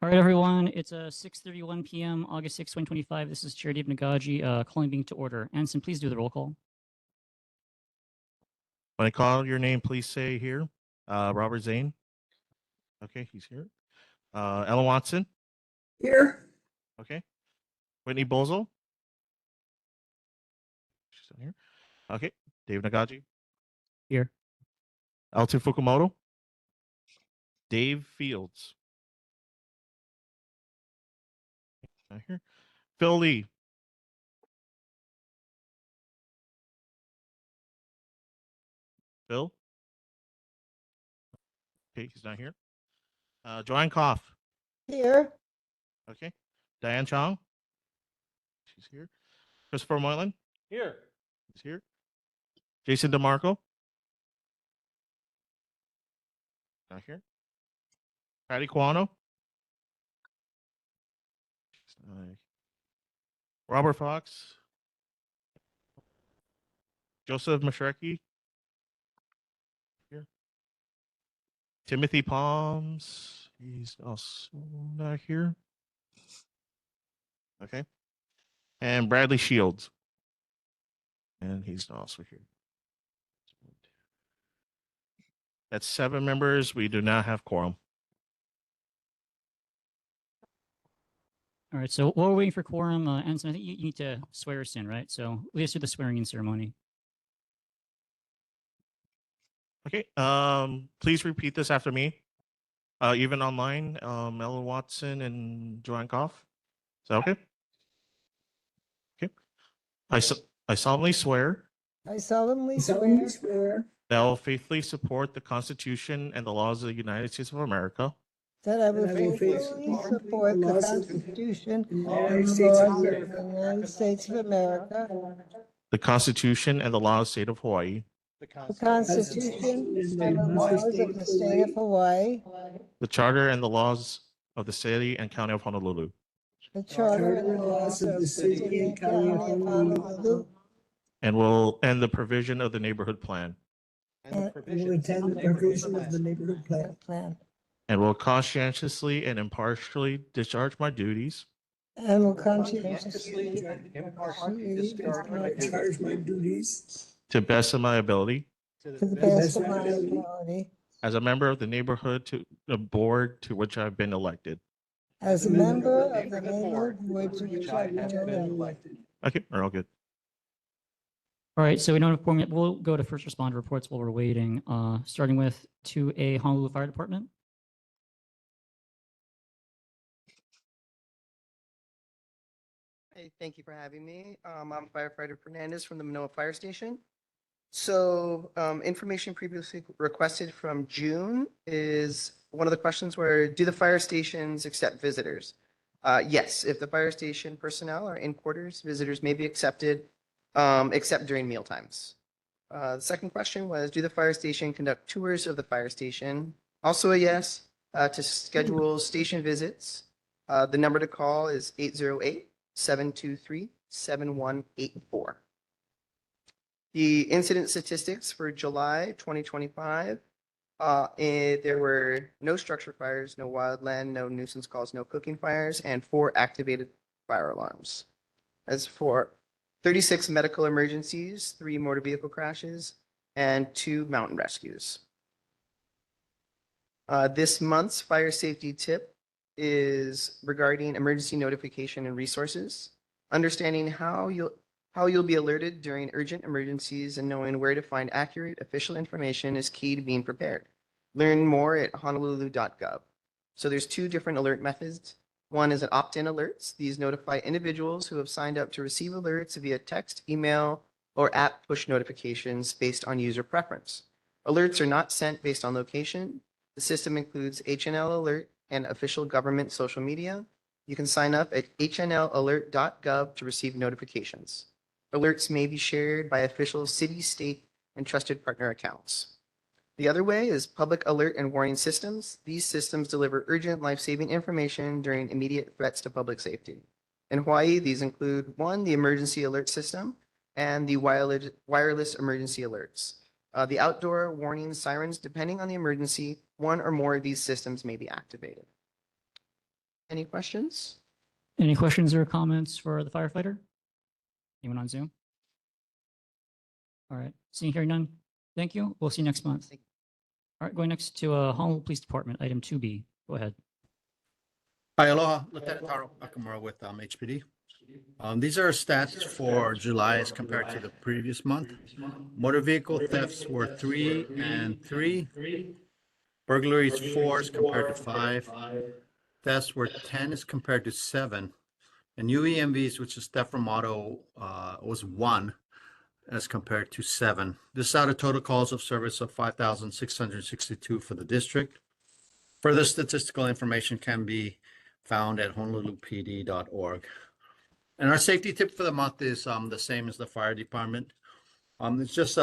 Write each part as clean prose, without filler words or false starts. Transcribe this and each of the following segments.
All right, everyone. It's 6:31 p.m., August 6, 2025. This is Chair Dave Nagaji calling being to order. Anson, please do the roll call. When I call your name, please say here. Robert Zane. Okay, he's here. Ellen Watson. Here. Okay. Whitney Bozel. She's not here. Okay. Dave Nagaji. Here. Elton Fukumoto. Dave Fields. Not here. Phil Lee. Phil. Okay, he's not here. Joanne Koff. Here. Okay. Diane Chong. She's here. Christopher Moylan. Here. He's here. Jason DeMarco. Not here. Patty Quano. Robert Fox. Joseph Mashreki. Here. Timothy Palms. He's also not here. Okay. And Bradley Shields. And he's also here. That's 7 members. We do not have quorum. All right, so while we're waiting for quorum, Anson, I think you need to swear us in, right? So let's do the swearing in ceremony. Okay. Please repeat this after me. Even online, Ellen Watson and Joanne Koff. Is that okay? Okay. I solemnly swear I solemnly swear that I will faithfully support the Constitution and the laws of the United States of America, that I will faithfully support the Constitution and the laws of the United States of America, the Constitution and the laws of the state of Hawaii, the Constitution and the laws of the state of Hawaii, the Charter and the laws of the city and county of Honolulu, the Charter and the laws of the city and county of Honolulu, and the provision of the neighborhood plan, and will attend the provision of the neighborhood plan, and will conscientiously and impartially discharge my duties and will conscientiously discharge my duties to the best of my ability to the best of my ability as a member of the neighborhood to the board to which I've been elected. as a member of the neighborhood board to which I've been elected. Okay, we're all good. All right, so we don't have quorum yet. We'll go to first responder reports while we're waiting, starting with 2A Honolulu Fire Department. Hey, thank you for having me. I'm firefighter Fernandez from the Mānoa Fire Station. So information previously requested from June is one of the questions where do the fire stations accept visitors? Yes, if the fire station personnel are in quarters, visitors may be accepted, except during meal times. The second question was, do the fire station conduct tours of the fire station? Also a yes. To schedule station visits, the number to call is 808-723-7184. The incident statistics for July 2025, there were no structure fires, no wildland, no nuisance calls, no cooking fires, and 4 activated fire alarms. As for 36 medical emergencies, 3 motor vehicle crashes, and 2 mountain rescues. This month's fire safety tip is regarding emergency notification and resources. Understanding how you'll be alerted during urgent emergencies and knowing where to find accurate official information is key to being prepared. Learn more at honolulu.gov. So there's 2 different alert methods. One is an opt-in alerts. These notify individuals who have signed up to receive alerts via text, email, or app push notifications based on user preference. Alerts are not sent based on location. The system includes HNL Alert and official government social media. You can sign up at hnlalert.gov to receive notifications. Alerts may be shared by official city, state, and trusted partner accounts. The other way is public alert and warning systems. These systems deliver urgent life-saving information during immediate threats to public safety. In Hawaii, these include 1, the emergency alert system, and the wireless emergency alerts. The outdoor warning sirens, depending on the emergency, 1 or more of these systems may be activated. Any questions? Any questions or comments for the firefighter? Anyone on Zoom? All right, seeing hearing none. Thank you. We'll see you next month. Thank All right, going next to Honolulu Police Department, item 2B. Go ahead. Hi, aloha. Lieutenant Taro Nakamura with HPD. These are stats for July as compared to the previous month. Motor vehicle thefts were 3 and 3. Burglaries 4 as compared to 5. Thefts were 10 as compared to 7. And UEMVs, which is theft from auto, was 1 as compared to 7. This is out of total calls of service of 5,662 for the district. Further statistical information can be found at honolulupd.org. And our safety tip for the month is the same as the fire department. It's just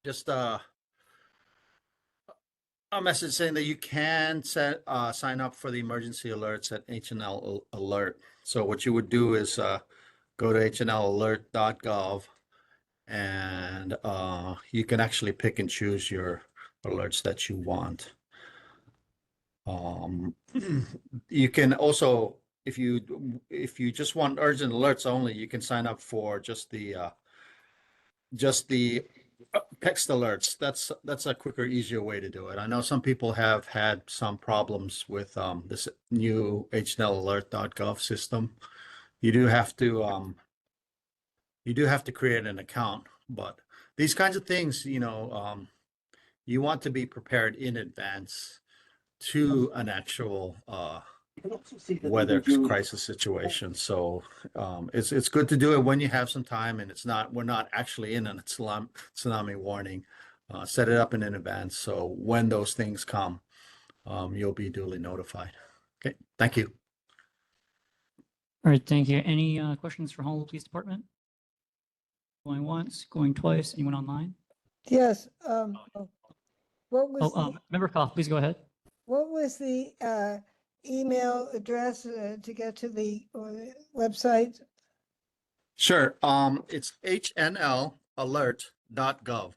just a message saying that you can sign up for the emergency alerts at H&L Alert. So what you would do is go to hnlalert.gov, and you can actually pick and choose your alerts that you want. You can also, if you just want urgent alerts only, you can sign up for just the text alerts. That's a quicker, easier way to do it. I know some people have had some problems with this new hnlalert.gov system. You do have to create an account, but these kinds of things, you want to be prepared in advance to an actual weather crisis situation. So it's good to do it when you have some time, and we're not actually in a tsunami warning. Set it up in advance, so when those things come, you'll be duly notified. Okay, thank you. All right, thank you. Any questions for Honolulu Police Department? Going once, going twice. Anyone online? Yes, what was Oh, Member Koff, please go ahead. what was the email address to get to the website? Sure. It's hnlalert.gov.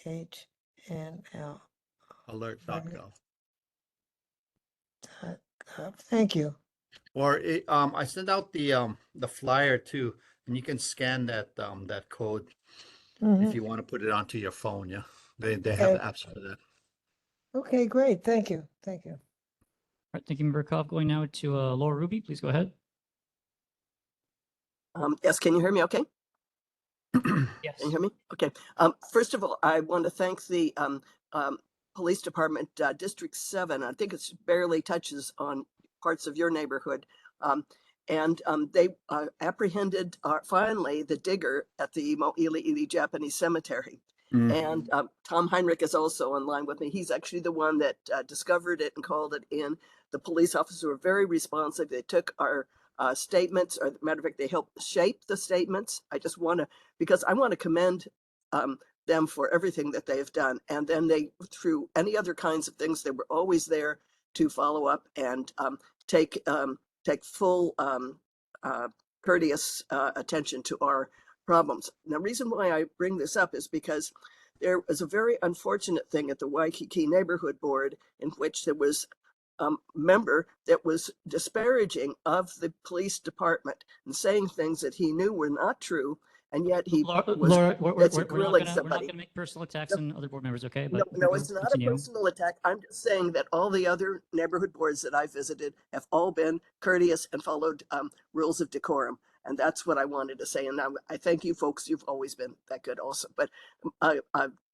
HNL. Alert.gov. Thank you. Or I sent out the flyer too, and you can scan that code Mhm. if you want to put it onto your phone. Yeah, they have Okay. apps for that. Okay, great. Thank you. Thank you. All right, thank you, Member Koff. Going now to Laura Ruby, please go ahead. Yes, can you hear me okay? Yes. Can you hear me? Okay. First of all, I want to thank the Police Department, District 7. I think it barely touches on parts of your neighborhood. They apprehended finally the digger at the Mo'ili'ili Japanese Cemetery. And Tom Heinrich is also in line with me. He's actually the one that discovered it and called it in. The police officers were very responsive. They took our statements, or matter of fact, they helped shape the statements. Because I want to commend them for everything that they have done. And then through any other kinds of things, they were always there to follow up and take full courteous attention to our problems. And the reason why I bring this up is because there was a very unfortunate thing at the Waikiki Neighborhood Board in which there was a member that was disparaging of the police department and saying things that he knew were not true, and yet he Laura, was grilling we're not somebody. gonna make personal attacks on other board members, okay? But No, we it's can not continue. a personal attack. I'm just saying that all the other neighborhood boards that I visited have all been courteous and followed rules of decorum. And that's what I wanted to say. And I thank you folks. You've always been that good also. But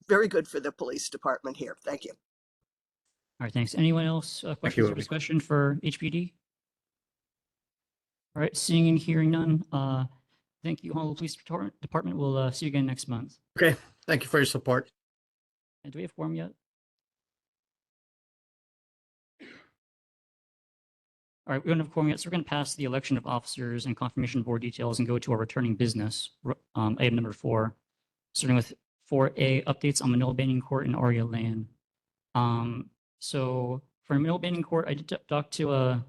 very good for the police department here. Thank you. All right, thanks. Anyone else questions or Ruby. discussion for HPD? All right, seeing and hearing none. Thank you, Honolulu Police Department. We'll see you again next month. Okay, thank you for your support. And do we have quorum yet? All right, we don't have quorum yet, so we're going to pass the election of officers and confirmation board details and go to our returning business, item number 4, starting with 4A, updates on Manoa Banning Court and Aria Lane. So for Manoa Banning Court, I did talk to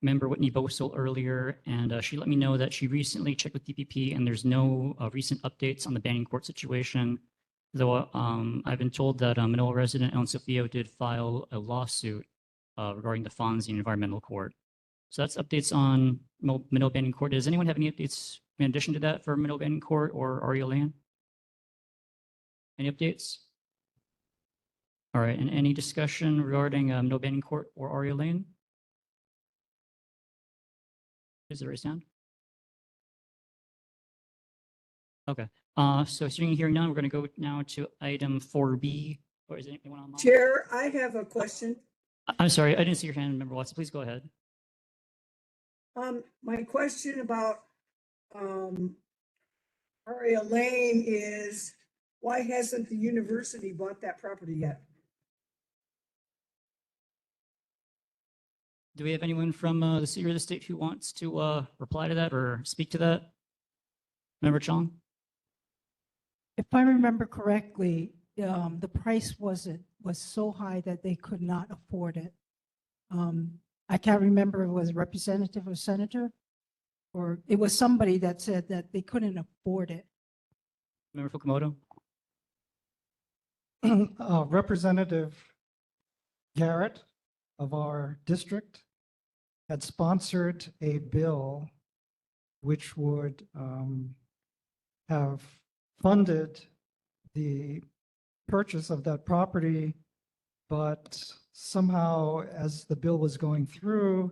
member Whitney Bosel earlier, and she let me know that she recently checked with DPP and there's no recent updates on the Banning Court situation. Though I've been told that a Manoa resident El Sofio did file a lawsuit regarding the Fonzie Environmental Court. So that's updates on Manoa Banning Court. Does anyone have any updates in addition to that for Manoa Banning Court or Aria Land? Any updates? All right, and any discussion regarding Manoa Banning Court or Aria Lane? Is there a sound? Okay, so seeing and hearing none, we're going to go now to item 4B. Or is anyone online? Chair, I have a question. I'm sorry, I didn't see your hand, Member Watson. Please go ahead. My question about Aria Lane is, why hasn't the university bought that property yet? Do we have anyone from the city or the state who wants to reply to that or speak to that? Member Chong? If I remember correctly, the price was so high that they could not afford it. I can't remember if it was representative or senator, or it was somebody that said that they couldn't afford it. Member Fukumoto? Representative Garrett of our district had sponsored a bill which would have funded the purchase of that property, but somehow as the bill was going through,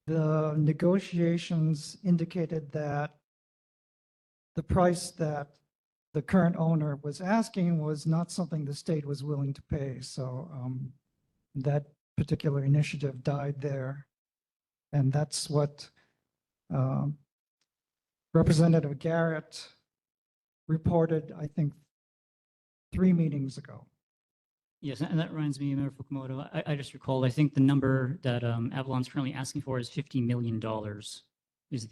the negotiations indicated that the price that the current owner was asking was not something the state was willing to pay. So that particular initiative died there. And that's what Representative Garrett reported, I think, 3 meetings ago. Yes, and that reminds me, Member Fukumoto, I just recalled, I think the number that Avalon's currently asking for is $50 million is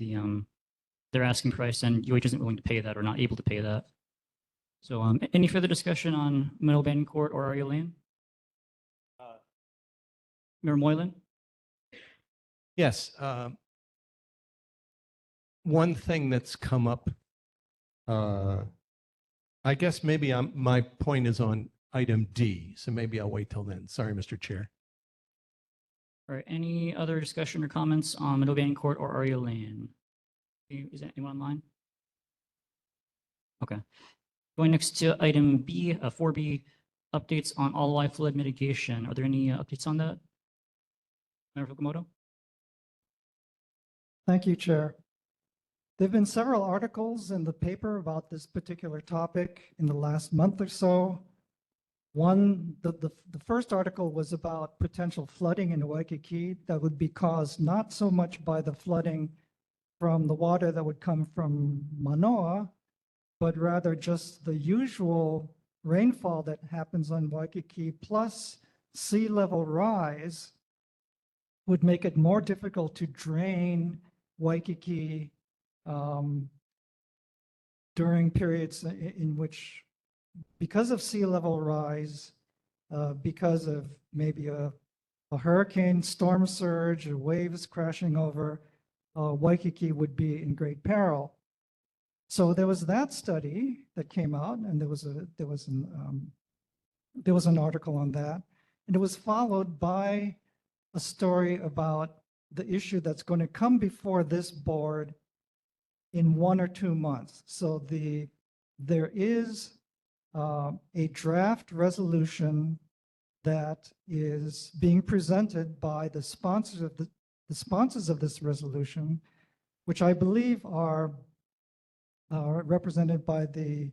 their asking price, and UH isn't willing to pay that or not able to pay that. So any further discussion on Manoa Banning Court or Aria Lane? Member Moylan? Yes. One thing that's come up, I guess maybe my point is on item D, so maybe I'll wait till then. Sorry, Mr. Chair. All right, any other discussion or comments on Manoa Banning Court or Aria Lane? Is there anyone online? Okay. Going next to item B, 4B, updates on all-wide flood mitigation. Are there any updates on that? Member Fukumoto? Thank you, Chair. There have been several articles in the paper about this particular topic in the last month or so. One, the first article was about potential flooding in Waikiki that would be caused not so much by the flooding from the water that would come from Mānoa, but rather just the usual rainfall that happens on Waikiki plus sea level rise would make it more difficult to drain Waikiki during periods in which, because of sea level rise, because of maybe a hurricane storm surge or waves crashing over, Waikiki would be in great peril. So there was that study that came out, and there was an article on that, and it was followed by a story about the issue that's going to come before this board in 1 or 2 months. So there is a draft resolution that is being presented by the sponsors of this resolution, which I believe are represented by the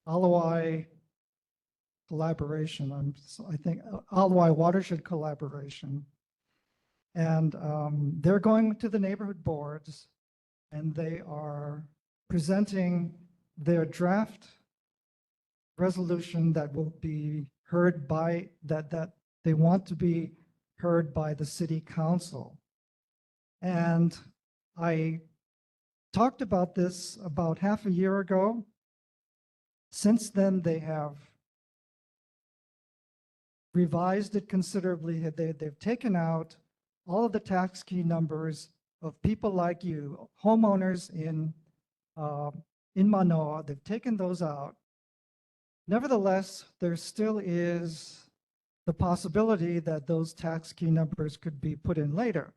Alawai collaboration. I think Alawai Watershed Collaboration. And they're going to the neighborhood boards and they are presenting their draft resolution that will be heard by, that they want to be heard by the city council. And I talked about this about half a year ago. Since then, they have revised it considerably. They've taken out all of the tax key numbers of people like you, homeowners in Mānoa. They've taken those out. Nevertheless, there still is the possibility that those tax key numbers could be put in later.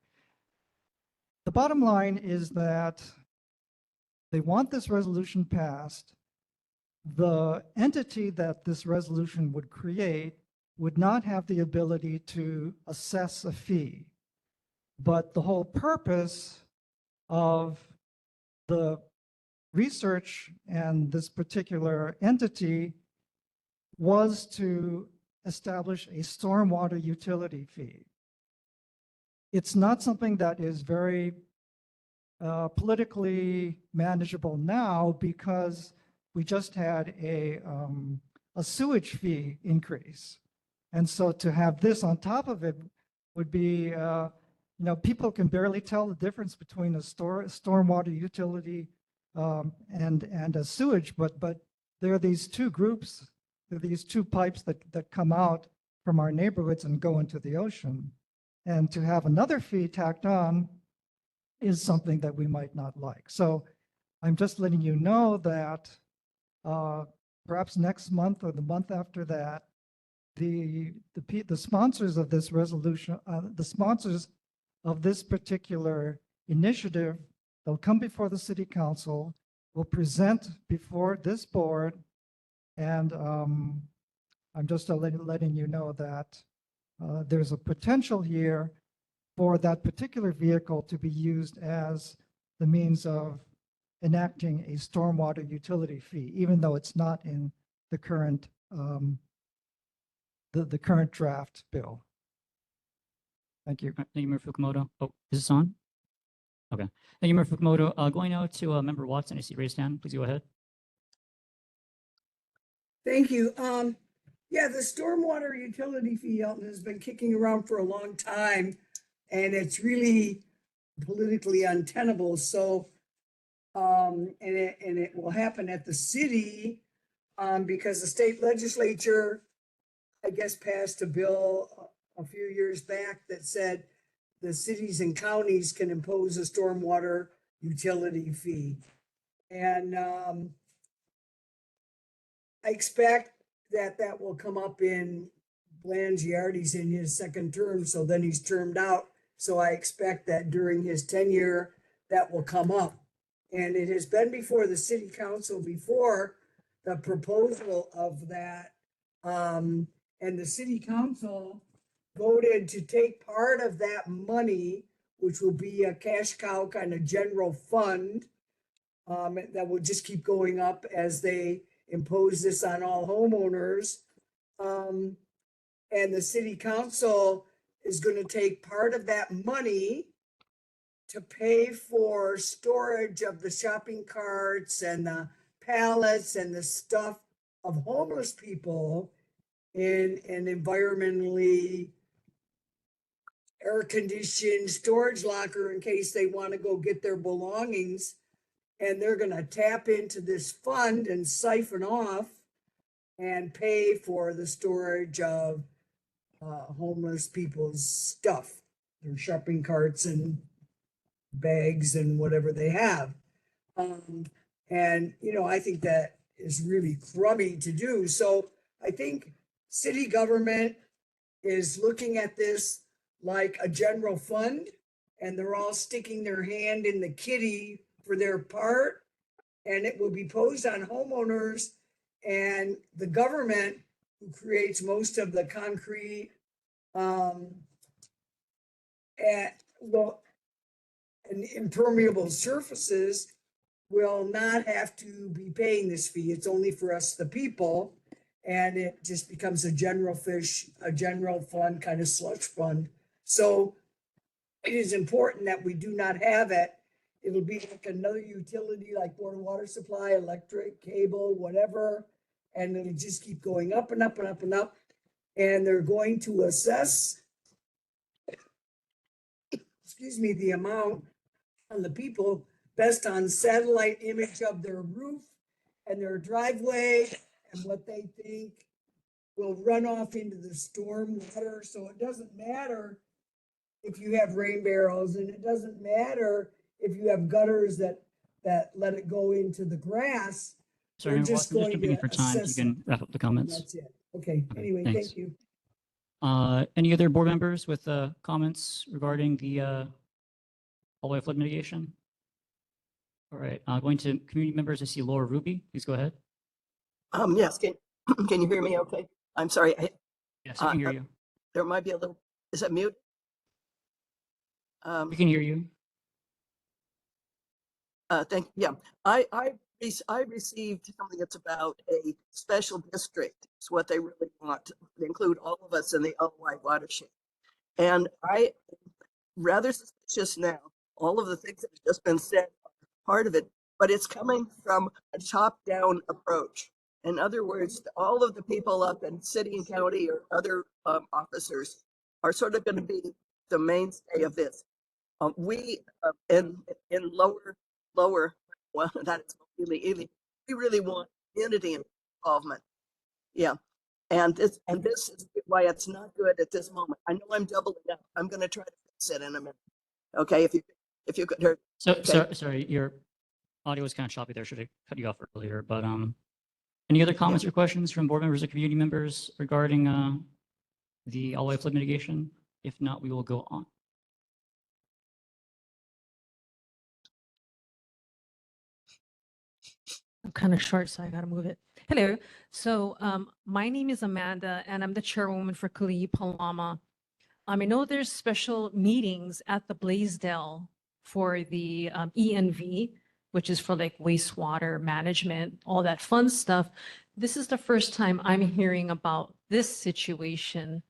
The bottom line is that they want this resolution passed. The entity that this resolution would create would not have the ability to assess a fee. But the whole purpose of the research and this particular entity was to establish a stormwater utility fee. It's not something that is very politically manageable now because we just had a sewage fee increase. And so to have this on top of it would be, people can barely tell the difference between a stormwater utility and a sewage, but there are these two groups, there are these two pipes that come out from our neighborhoods and go into the ocean. And to have another fee tacked on is something that we might not like. So I'm just letting you know that perhaps next month or the month after that, the sponsors of this resolution, the sponsors of this particular initiative, they'll come before the city council, will present before this board, and I'm just letting you know that there's a potential here for that particular vehicle to be used as the means of enacting a stormwater utility fee, even though it's not in the current the current draft bill. Thank you. All right, thank you, Member Fukumoto. Oh, is this on? Okay. Thank you, Member Fukumoto. Going now to Member Watson. I see raised hand. Please go ahead. Thank you. Yeah, the stormwater utility fee, Elton, has been kicking around for a long time, and it's really politically untenable. So, and it will happen at the city, because the state legislature, I guess, passed a bill a few years back that said the cities and counties can impose a stormwater utility fee. And I expect that will come up in Blangiardi's in his second term, so then he's termed out. So I expect that during his tenure, that will come up. And it has been before the city council before, the proposal of that. And the city council voted to take part of that money, which will be a cash cow kind of general fund, that will just keep going up as they impose this on all homeowners. And the city council is going to take part of that money to pay for storage of the shopping carts and the pallets and the stuff of homeless people in an environmentally air-conditioned storage locker in case they want to go get their belongings. And they're going to tap into this fund and siphon off and pay for the storage of homeless people's stuff, their shopping carts and bags and whatever they have. And, I think that is really crummy to do. So I think city government is looking at this like a general fund, and they're all sticking their hand in the kitty for their part, and it will be posed on homeowners, and the government, who creates most of the concrete and impermeable surfaces, will not have to be paying this fee. It's only for us, the people, and it just becomes a general fund, kind of slush fund. So it is important that we do not have it. It'll be like another utility, like board and water supply, electric, cable, whatever, and it'll just keep going up and up and up and up. And they're going to assess, the amount on the people based on satellite image of their roof and their driveway and what they think will run off into the storm water. So it doesn't matter if you have rain barrels, and it doesn't matter if you have gutters that let it go into the grass. Sorry, We're Member just Watson, just going jumping in to for time. You assess can wrap up the and comments. that's it. Okay, Okay, anyway, thanks. thank you. Any other board members with comments regarding the all-way flood mitigation? All right, going to community members, I see Laura Ruby. Please go ahead. Yes, can you hear me okay? I'm sorry, Yes, we can hear you. there might be a little, is it mute? We can hear you. Yeah, I received something that's about a special district. It's what they really want. They include all of us in the LY watershed. And I rather suspicious now. All of the things that have just been said are part of it, but it's coming from a top-down approach. In other words, all of the people up in city and county or other officers are sort of going to be the mainstay of this. We in lower, well, that's really easy. We really want community involvement. Yeah. And this is why it's not good at this moment. I know I'm doubling up. I'm going to try to fix it in a minute. Okay, if you could hear. So, Okay. sorry, your audio was kind of choppy there. Should have cut you off earlier. But any other comments or questions from board members or community members regarding the all-way flood mitigation? If not, we will go on. I'm kind of short, so I got to move it. Hello. So my name is Amanda, and I'm the chairwoman for Kalihi Palama. I know there's special meetings at the Blaisdell for the ENV, which is for like wastewater management, all that fun stuff. This is the first time I'm hearing about this situation.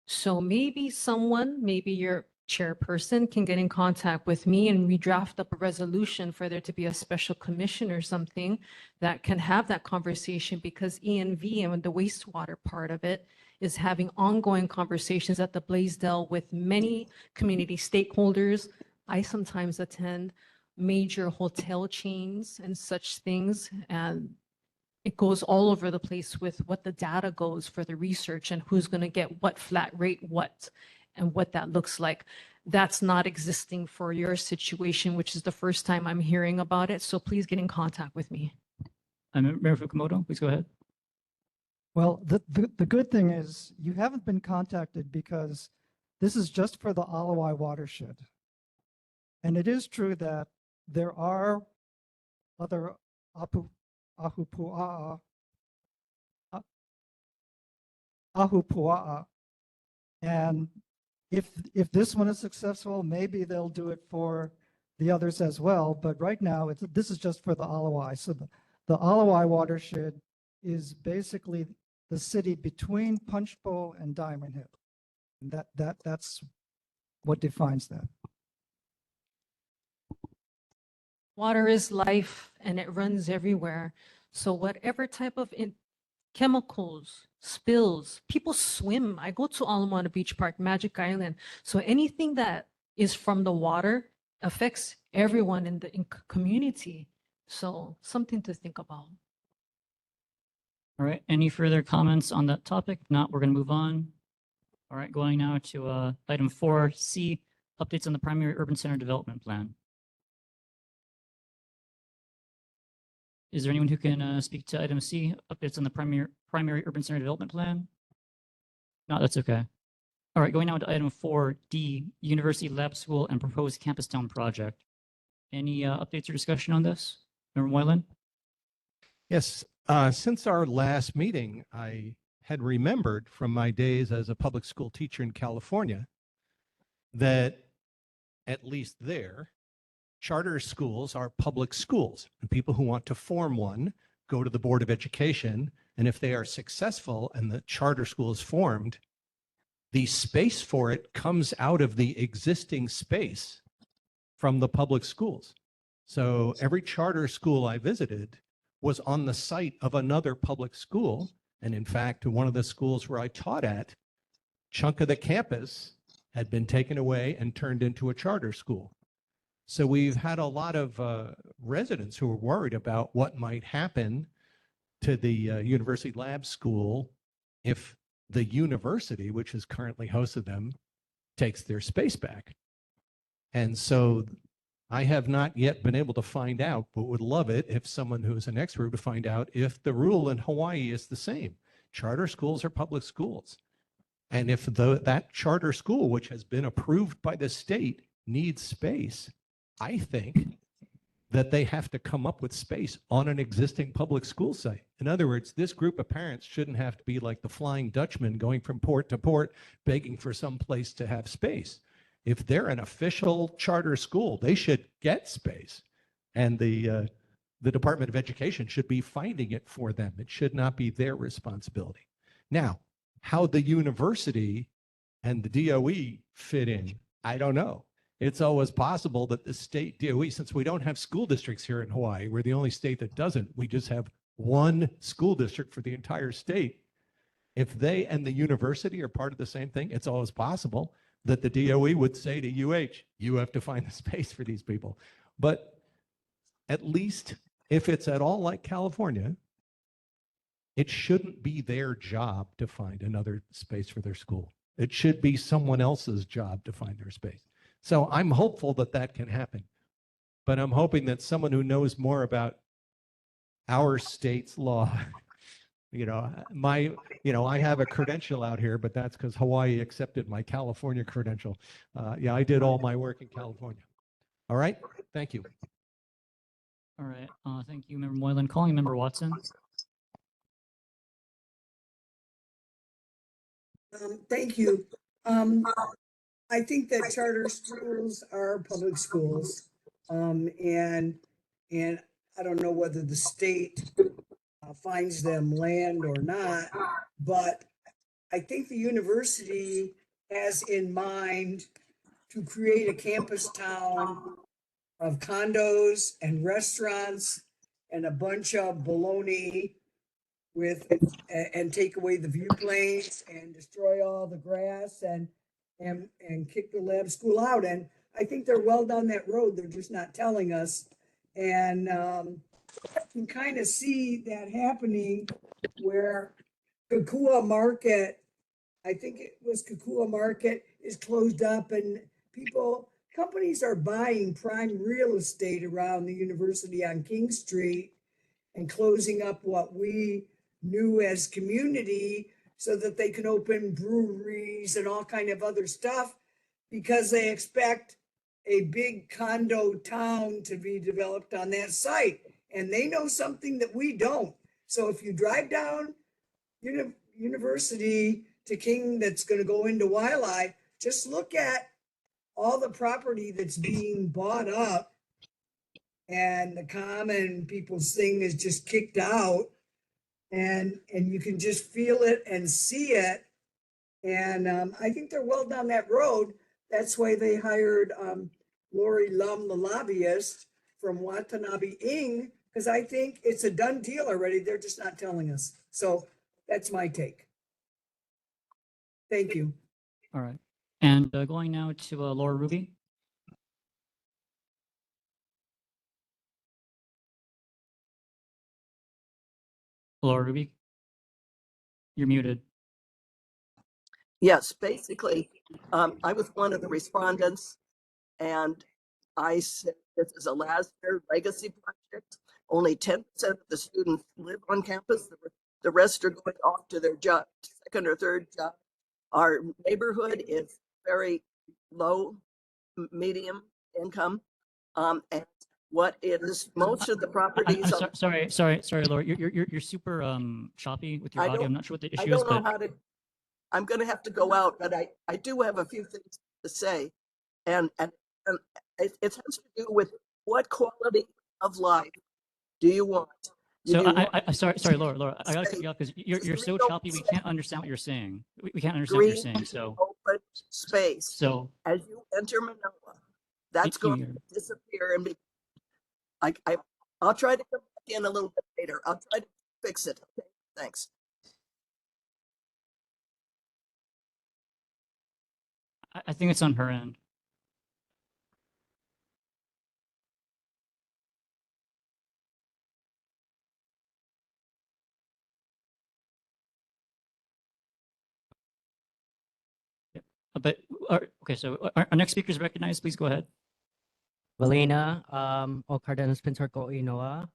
So maybe someone, maybe your chairperson can get in contact with me and we draft up a resolution for there to be a special commission or something that can have that conversation, because ENV and the wastewater part of it is having ongoing conversations at the Blaisdell with many community stakeholders. I sometimes attend major hotel chains and such things, and it goes all over the place with what the data goes for the research and who's going to get what flat rate what and what that looks like. That's not existing for your situation, which is the first time I'm hearing about it. So please get in contact with me. Mayor Fukumoto, please go ahead. Well, the good thing is you haven't been contacted because this is just for the Alawai watershed. And it is true that there are other Ahupua'a, and if this one is successful, maybe they'll do it for the others as well. But right now, this is just for the Alawai. So the Alawai watershed is basically the city between Punch Bowl and Diamond Hill. And that's what defines that. Water is life and it runs everywhere. So whatever type of chemicals, spills, people swim. I go to Ala Moana Beach Park, Magic Island. So anything that is from the water affects everyone in the community. So something to think about. All right, any further comments on that topic? If not, we're going to move on. All right, going now to item 4C, updates on the primary urban center development plan. Is there anyone who can speak to item C, updates on the primary urban center development plan? No, that's okay. All right, going now to item 4D, University Lab School and proposed campus town project. Any updates or discussion on this? Member Moylan? Yes, since our last meeting, I had remembered from my days as a public school teacher in California that at least there, charter schools are public schools, and people who want to form one go to the Board of Education, and if they are successful and the charter school is formed, the space for it comes out of the existing space from the public schools. So every charter school I visited was on the site of another public school, and in fact, one of the schools where I taught at, chunk of the campus had been taken away and turned into a charter school. So we've had a lot of residents who are worried about what might happen to the University Lab School if the university, which has currently hosted them, takes their space back. And so I have not yet been able to find out, but would love it if someone who is an expert would find out if the rule in Hawaii is the same. Charter schools are public schools. And if that charter school, which has been approved by the state, needs space, I think that they have to come up with space on an existing public school site. In other words, this group of parents shouldn't have to be like the Flying Dutchman going from port to port, begging for some place to have space. If they're an official charter school, they should get space. And the Department of Education should be finding it for them. It should not be their responsibility. Now, how the university and the DOE fit in, I don't know. It's always possible that the state DOE, since we don't have school districts here in Hawaii, we're the only state that doesn't. We just have one school district for the entire state. If they and the university are part of the same thing, it's always possible that the DOE would say to UH, you have to find the space for these people. But at least if it's at all like California, it shouldn't be their job to find another space for their school. It should be someone else's job to find their space. So I'm hopeful that that can happen, but I'm hoping that someone who knows more about our state's law, I have a credential out here, but that's because Hawaii accepted my California credential. Yeah, I did all my work in California. All right, thank you. All right, thank you, Member Moylan. Calling Member Watson. Thank you. I think that charter schools are public schools. And I don't know whether the state finds them land or not, but I think the university has in mind to create a campus town of condos and restaurants and a bunch of baloney and take away the view planes and destroy all the grass and kick the lab school out. And I think they're well down that road. They're just not telling us. And you can kind of see that happening where Kukua Market, I think it was Kukua Market, is closed up and companies are buying prime real estate around the university on King Street and closing up what we knew as community so that they can open breweries and all kind of other stuff because they expect a big condo town to be developed on that site. And they know something that we don't. So if you drive down University to King that's going to go into Waialae, just look at all the property that's being bought up and the common people's thing is just kicked out. And you can just feel it and see it. And I think they're well down that road. That's why they hired Lori Lum, the lobbyist from Watanabe Ing, because I think it's a done deal already. They're just not telling us. So that's my take. Thank you. All right. And going now to Laura Ruby. Laura Ruby, you're muted. Yes, basically, I was one of the respondents, and I said this is a last year legacy project. Only 10% of the students live on campus. The rest are going off to their job, second or third job. Our neighborhood is very low, medium income, and what is most of the properties. Sorry, Laura. You're super choppy with your audio. I'm not sure what the issue is. I don't know how to. I'm going to have to go out, but I do have a few things to say, and it has to do with what quality of life do you want? Sorry, Laura. I gotta cut you off because you're so choppy. We can't understand what you're saying. We can't understand what you're saying. So open space. So as you enter Manoa, that's going to disappear and be. I'll try to come back in a little bit later. I'll try to fix it. Okay, thanks. I think it's on her end. But okay, so our next speaker is recognized. Please go ahead. Valena, o Cardenas Pintorco Inoa.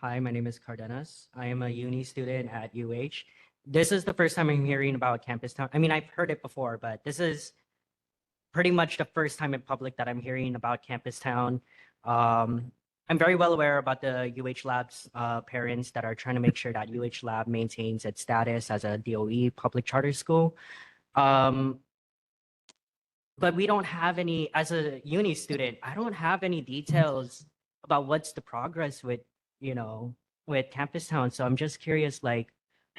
Hi, my name is Cardenas. I am a uni student at UH. This is the first time I'm hearing about Campus Town. I mean, I've heard it before, but this is pretty much the first time in public that I'm hearing about Campus Town. I'm very well aware about the UH Labs parents that are trying to make sure that UH Lab maintains its status as a DOE public charter school. But we don't have any, as a uni student, I don't have any details about what's the progress with, with Campus Town. So I'm just curious, like,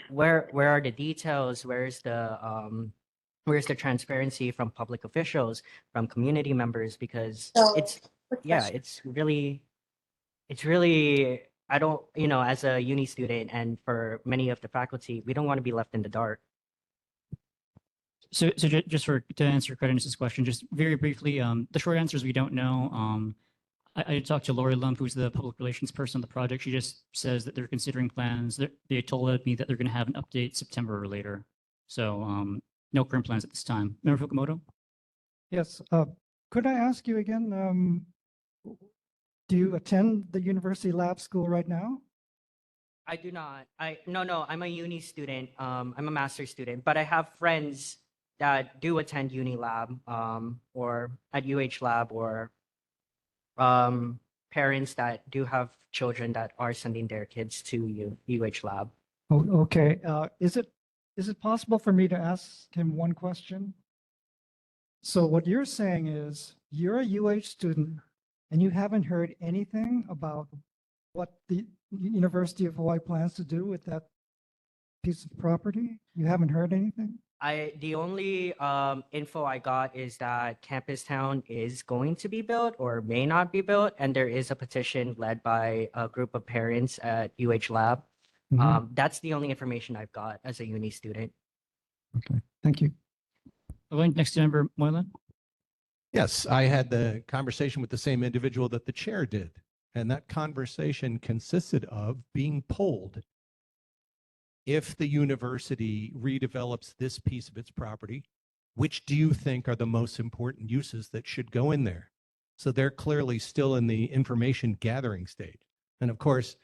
where are the details? Where's the transparency from public officials, from community members? Because it's really, I don't, as a uni student and for many of the faculty, we don't want to be left in the dark. So to answer Cardenas's question, just very briefly, the short answer is we don't know. I talked to Lori Lump, who's the public relations person on the project. She just says that they're considering plans. They told me that they're going to have an update September or later. So no current plans at this time. Member Fukumoto? Yes, could I ask you again, do you attend the University Lab School right now? I do not. No, I'm a uni student. I'm a master's student, but I have friends that do attend uni lab, or at UH Lab, or parents that do have children that are sending their kids to UH Lab. Oh, okay. Is it possible for me to ask him one question? So what you're saying is you're a UH student and you haven't heard anything about what the University of Hawaii plans to do with that piece of property? You haven't heard anything? The only info I got is that Campus Town is going to be built or may not be built, and there is a petition led by a group of parents at UH Lab. That's the only information I've got as a uni student. Okay, thank you. Going next to Member Moylan. Yes, I had the conversation with the same individual that the chair did. And that conversation consisted of being polled. If the university redevelops this piece of its property, which do you think are the most important uses that should go in there? So they're clearly still in the information gathering stage. And of course,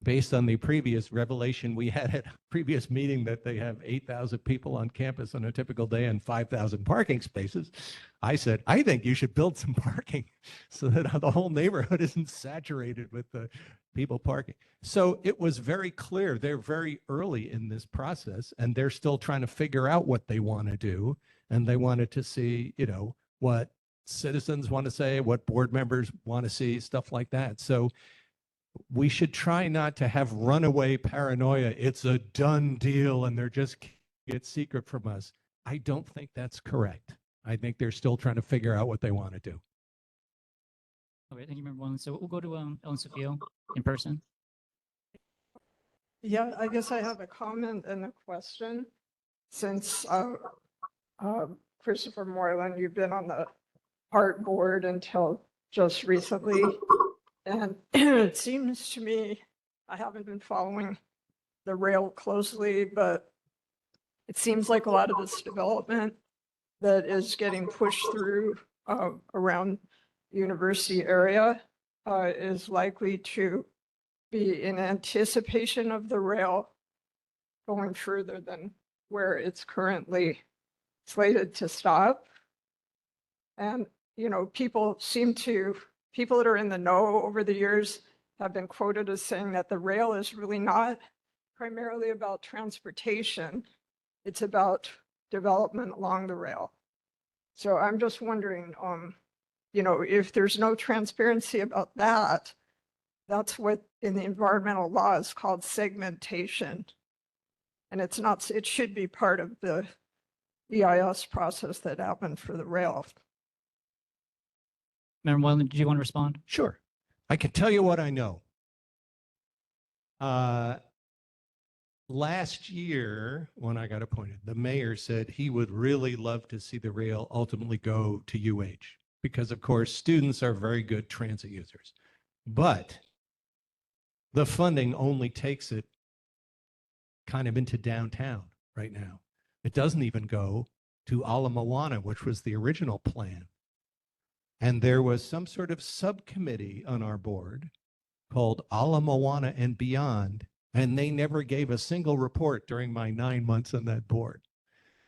based on the previous revelation we had at a previous meeting that they have 8,000 people on campus on a typical day and 5,000 parking spaces, I said, I think you should build some parking so that the whole neighborhood isn't saturated with the people parking. So it was very clear they're very early in this process and they're still trying to figure out what they want to do. And they wanted to see, what citizens want to say, what board members want to see, stuff like that. So we should try not to have runaway paranoia. It's a done deal and they're just get secret from us. I don't think that's correct. I think they're still trying to figure out what they want to do. Okay, thank you, Member Moylan. So we'll go to Ellen Sofio in person. Yeah, I guess I have a comment and a question. Since Christopher Moylan, you've been on the art board until just recently. And it seems to me, I haven't been following the rail closely, but it seems like a lot of this development that is getting pushed through around the university area is likely to be in anticipation of the rail going further than where it's currently slated to stop. And, people that are in the know over the years have been quoted as saying that the rail is really not primarily about transportation. It's about development along the rail. So I'm just wondering, if there's no transparency about that, that's what in the environmental law is called segmentation. And it's not, it should be part of the EIS process that happened for the rail. Member Moylan, did you want to respond? Sure. I can tell you what I know. Last year, when I got appointed, the mayor said he would really love to see the rail ultimately go to UH because, of course, students are very good transit users. But the funding only takes it kind of into downtown right now. It doesn't even go to Ala Moana, which was the original plan. And there was some sort of subcommittee on our board called Ala Moana and Beyond, and they never gave a single report during my 9 months on that board.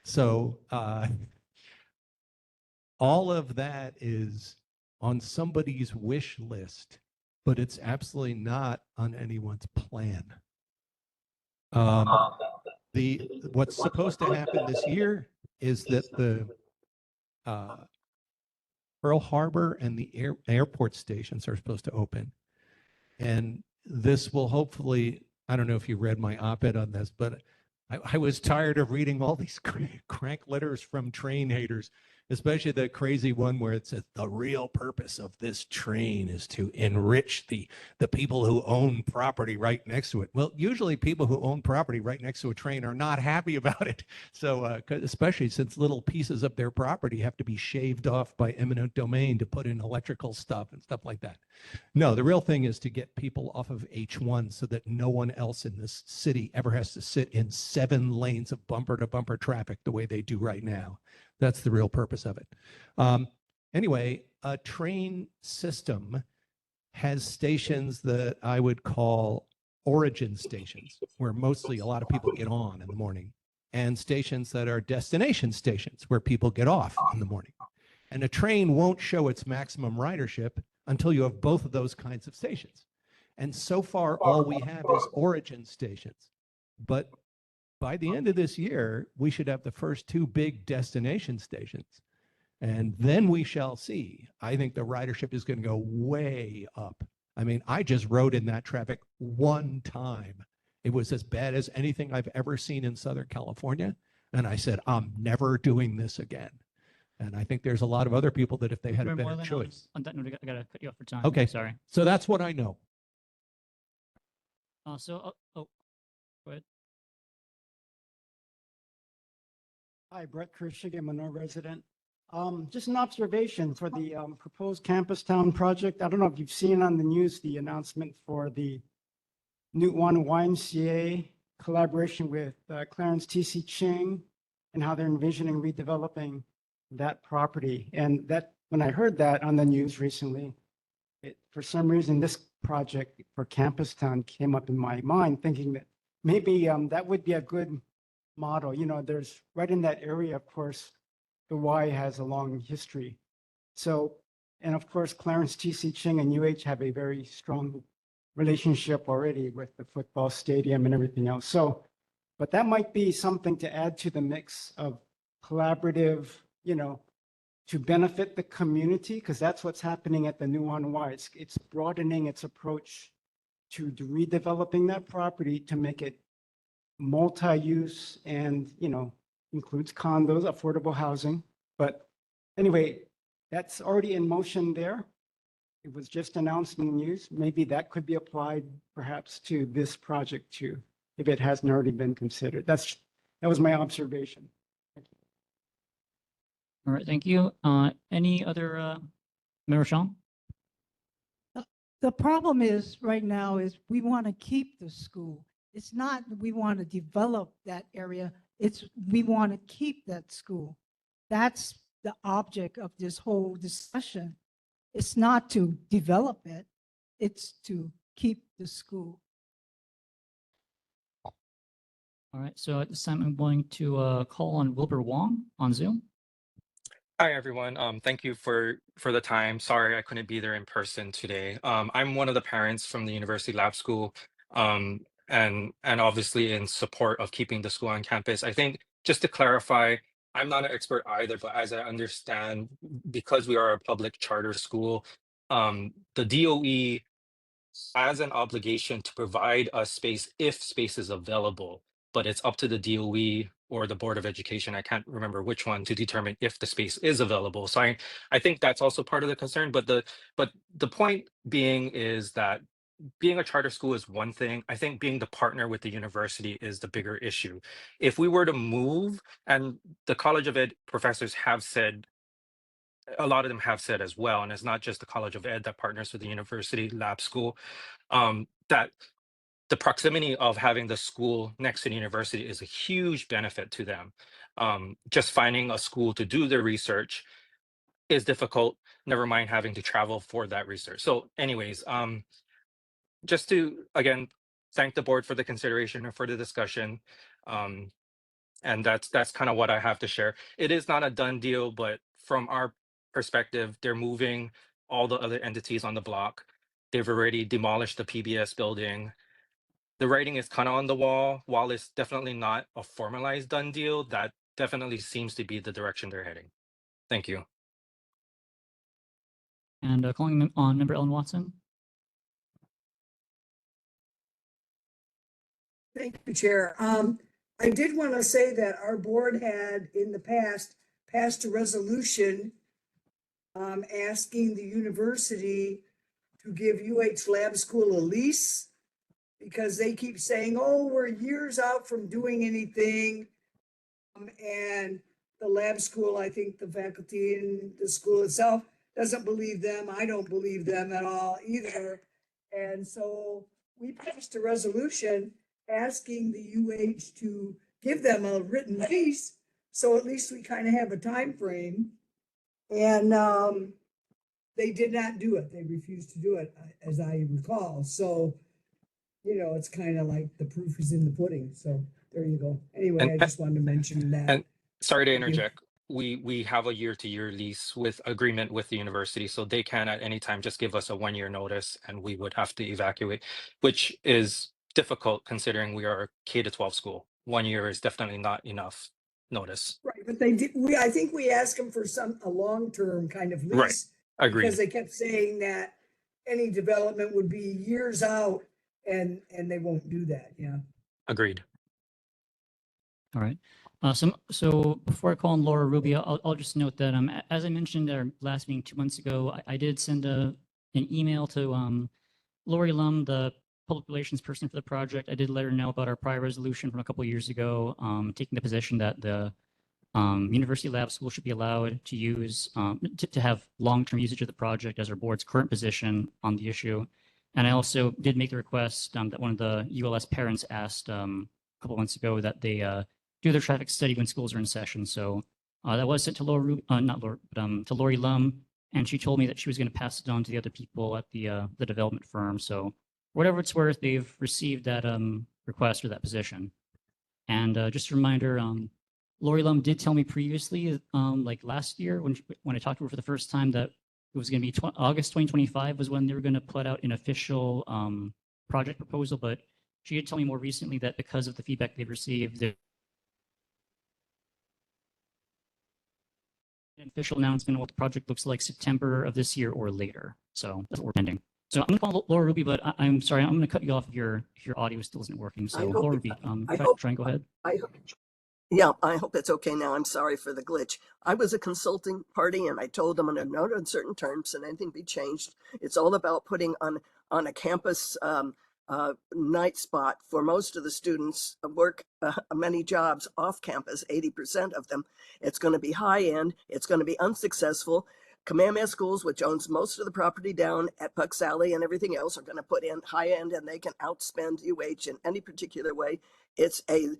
So all of that is on somebody's wish list, but it's absolutely not on anyone's plan. What's supposed to happen this year is that the Pearl Harbor and the airport stations are supposed to open. And this will hopefully, I don't know if you read my op-ed on this, but I was tired of reading all these crank letters from train haters, especially the crazy one where it says the real purpose of this train is to enrich the people who own property right next to it. Well, usually people who own property right next to a train are not happy about it. So especially since little pieces of their property have to be shaved off by eminent domain to put in electrical stuff and stuff like that. No, the real thing is to get people off of H1 so that no one else in this city ever has to sit in 7 lanes of bumper to bumper traffic the way they do right now. That's the real purpose of it. Anyway, a train system has stations that I would call origin stations, where mostly a lot of people get on in the morning, and stations that are destination stations where people get off in the morning. And a train won't show its maximum ridership until you have both of those kinds of stations. And so far, all we have is origin stations. But by the end of this year, we should have the first 2 big destination stations. And then we shall see. I think the ridership is going to go way up. I mean, I just rode in that traffic one time. It was as bad as anything I've ever seen in Southern California. And I said, I'm never doing this again. And I think there's a lot of other people that if they had a better choice. On that note, I gotta cut you off for time. Okay. Sorry. So that's what I know. Go ahead. Hi, Brett Kershigan, Mānoa resident. Just an observation for the proposed Campus Town project. I don't know if you've seen on the news the announcement for the Nu'uanu YMCA collaboration with Clarence T.C. Ching and how they're envisioning redeveloping that property. And that when I heard that on the news recently, for some reason, this project for Campus Town came up in my mind, thinking that maybe that would be a good model. You know, there's right in that area, of course, the Y has a long history. So, and of course, Clarence T.C. Ching and UH have a very strong relationship already with the football stadium and everything else. So, but that might be something to add to the mix of collaborative, you know, to benefit the community, because that's what's happening at the Nu'uanu Y. It's broadening its approach to redeveloping that property to make it multi-use and, you know, includes condos, affordable housing. But anyway, that's already in motion there. It was just announced in the news. Maybe that could be applied perhaps to this project too, if it hasn't already been considered. That was my observation. All right, thank you. Any other, Member Sean? The problem is right now is we want to keep the school. It's not that we want to develop that area. It's we want to keep that school. That's the object of this whole discussion. It's not to develop it. It's to keep the school. All right, so at this time, I'm going to call on Wilbur Wong on Zoom. Hi, everyone. Thank you for the time. Sorry I couldn't be there in person today. I'm one of the parents from the University Lab School, and obviously in support of keeping the school on campus. I think just to clarify, I'm not an expert either, but as I understand, because we are a public charter school, the DOE has an obligation to provide a space if space is available, but it's up to the DOE or the Board of Education, I can't remember which one, to determine if the space is available. So I think that's also part of the concern, but the point being is that being a charter school is one thing. I think being the partner with the university is the bigger issue. If we were to move, and the College of Ed professors have said, a lot of them have said as well, and it's not just the College of Ed that partners with the University Lab School, that the proximity of having the school next to the university is a huge benefit to them. Just finding a school to do their research is difficult, never mind having to travel for that research. So anyways, just to again thank the board for the consideration and for the discussion. Um, and that's kind of what I have to share. It is not a done deal, but from our perspective, they're moving all the other entities on the block. They've already demolished the PBS building. The writing is kind of on the wall. While it's definitely not a formalized done deal, that definitely seems to be the direction they're heading. Thank you. And calling on member Ellen Watson. Thank you, Chair. I did want to say that our board had in the past passed a resolution asking the university to give UH Lab School a lease because they keep saying, oh, we're years out from doing anything. And the lab school, I think the faculty in the school itself doesn't believe them. I don't believe them at all either. And so we passed a resolution asking the UH to give them a written lease. So at least we kind of have a time frame. And they did not do it. They refused to do it, as I recall. So, you know, it's kind of like the proof is in the pudding. So there you go. Anyway, I just wanted to mention that. And sorry to Thank you. interject. We have a year-to-year lease with agreement with the university, so they can at any time just give us a 1-year notice, and we would have to evacuate, which is difficult considering we are a K-12 school. 1 year is definitely not enough notice. Right, but they did, I think we asked them for a long-term kind of Right. lease. Agreed. Because they kept saying that any development would be years out and they won't do that, yeah. Agreed. All right. So before I call on Laura Rubio, I'll just note that as I mentioned at our last meeting 2 months ago, I did send an email to Lori Lum, the public relations person for the project. I did let her know about our prior resolution from a couple of years ago, taking the position that the University Lab School should be allowed to use to have long-term usage of the project as our board's current position on the issue. And I also did make the request that one of the ULS parents asked a couple months ago that they do their traffic study when schools are in session. So that was sent to to Lori Lum, and she told me that she was going to pass it on to the other people at the development firm. So whatever it's worth, they've received that request or that position. And just a reminder, Lori Lum did tell me previously, like last year when I talked to her for the first time, that it was going to be August 2025 was when they were going to put out an official project proposal. But she did tell me more recently that because of the feedback they've received, an official announcement of what the project looks like September of this year or later. So that's what we're pending. So I'm going to call Laura Ruby, but I'm sorry, I'm going to cut you off if your audio still isn't working. So Laura Ruby, try and go ahead. Yeah, I hope it's okay now. I'm sorry for the glitch. I was a consulting party and I told them under no uncertain terms and anything be changed. It's all about putting on a campus night spot for most of the students work many jobs off campus, 80% of them. It's going to be high end. It's going to be unsuccessful. Kamehameha Schools, which owns most of the property down at Pucks Alley and everything else, are going to put in high end and they can outspend UH in any particular way. It's a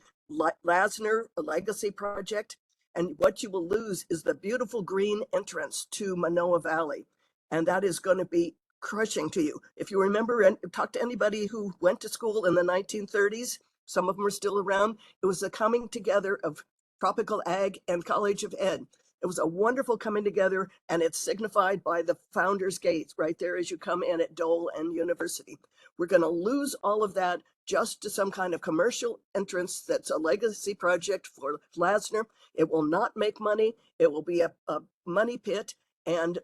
Lasner legacy project. And what you will lose is the beautiful green entrance to Mānoa Valley. And that is going to be crushing to you. If you remember and talk to anybody who went to school in the 1930s, some of them are still around. It was a coming together of Tropical Ag and College of Ed. It was a wonderful coming together, and it's signified by the Founders Gate right there as you come in at Dole and University. We're going to lose all of that just to some kind of commercial entrance that's a legacy project for Lasner. It will not make money. It will be a money pit. And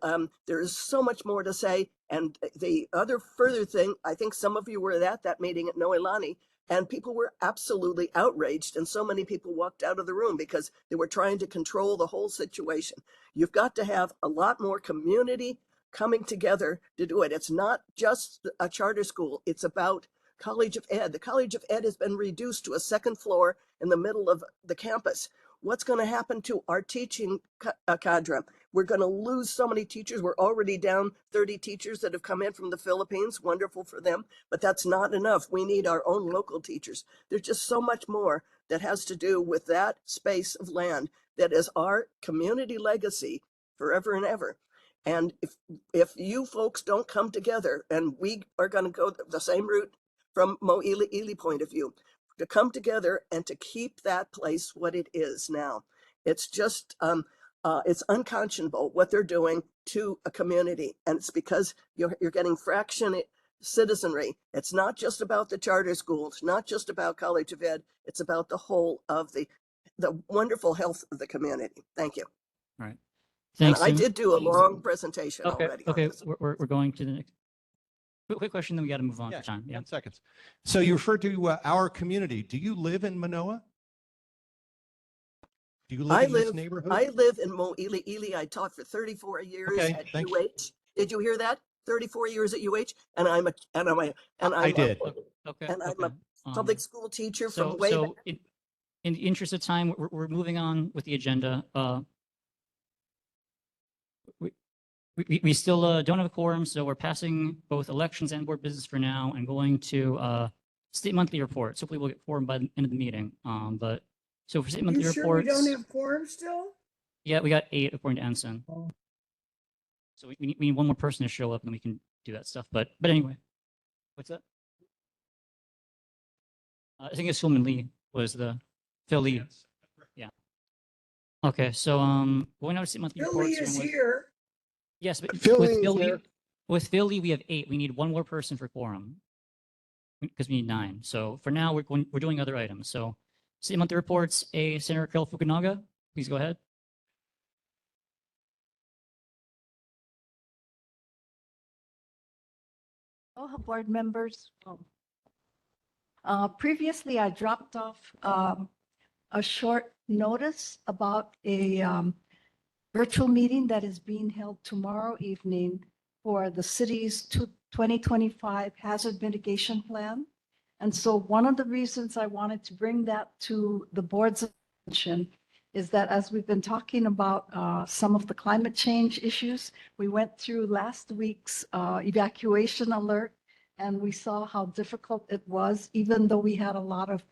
there is so much more to say. And the other further thing, I think some of you were at that meeting at Noelani, and people were absolutely outraged. And so many people walked out of the room because they were trying to control the whole situation. You've got to have a lot more community coming together to do it. It's not just a charter school. It's about College of Ed. The College of Ed has been reduced to a second floor in the middle of the campus. What's going to happen to our teaching cadre? We're going to lose so many teachers. We're already down 30 teachers that have come in from the Philippines. Wonderful for them, but that's not enough. We need our own local teachers. There's just so much more that has to do with that space of land that is our community legacy forever and ever. And if you folks don't come together, and we are going to go the same route from Mo'ili point of view, to come together and to keep that place what it is now. It's just, it's unconscionable what they're doing to a community. And it's because you're getting fractionate citizenry. It's not just about the charter schools, not just about College of Ed. It's about the whole of the wonderful health of the community. Thank you. All right. And Thanks. I did do a long presentation Okay. already. on Okay. this. We're going to the next. Quick question, then we got to move on Yeah, for time. Yeah. 10 seconds. So you referred to our community. Do you live in Mānoa? Do you live in this neighborhood? I live in Mo'ili. I taught for 34 years Okay, at thank you. UH. Did you hear that? 34 years at UH, and I did. Okay. And I'm okay. a public school teacher So, from way back. in the interest of time, we're moving on with the agenda. We still don't have a quorum, so we're passing both elections and board business for now and going to state monthly reports. Hopefully we'll get quorum by the end of the meeting. But so for state monthly You sure we reports, don't have quorum still? yeah, we got 8 according to Ensign. Oh. So we need one more person to show up and we can do that stuff. But anyway, what's that? I think it's Philman Lee was the Phil Lee. Yeah. Okay, so going on to state monthly Billy reports. is starting with- here. Yes, but Philly with is Philly, here. with Philly, we have 8. We need one more person for quorum because we need 9. So for now, we're doing other items. So state monthly reports. Senator Carol Fukunaga, please go ahead. Aloha, board members. Previously, I dropped off a short notice about a virtual meeting that is being held tomorrow evening for the city's 2025 hazard mitigation plan. And so one of the reasons I wanted to bring that to the board's attention is that as we've been talking about some of the climate change issues, we went through last week's evacuation alert, and we saw how difficult it was, even though we had a lot of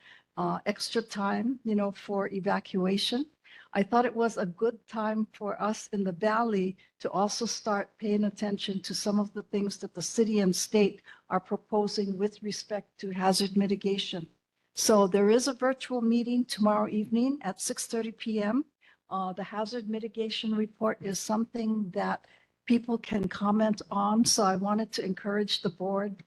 extra time, for evacuation. I thought it was a good time for us in the Valley to also start paying attention to some of the things that the city and state are proposing with respect to hazard mitigation. So there is a virtual meeting tomorrow evening at 6:30 p.m. The hazard mitigation report is something that people can comment on. So I wanted to encourage the board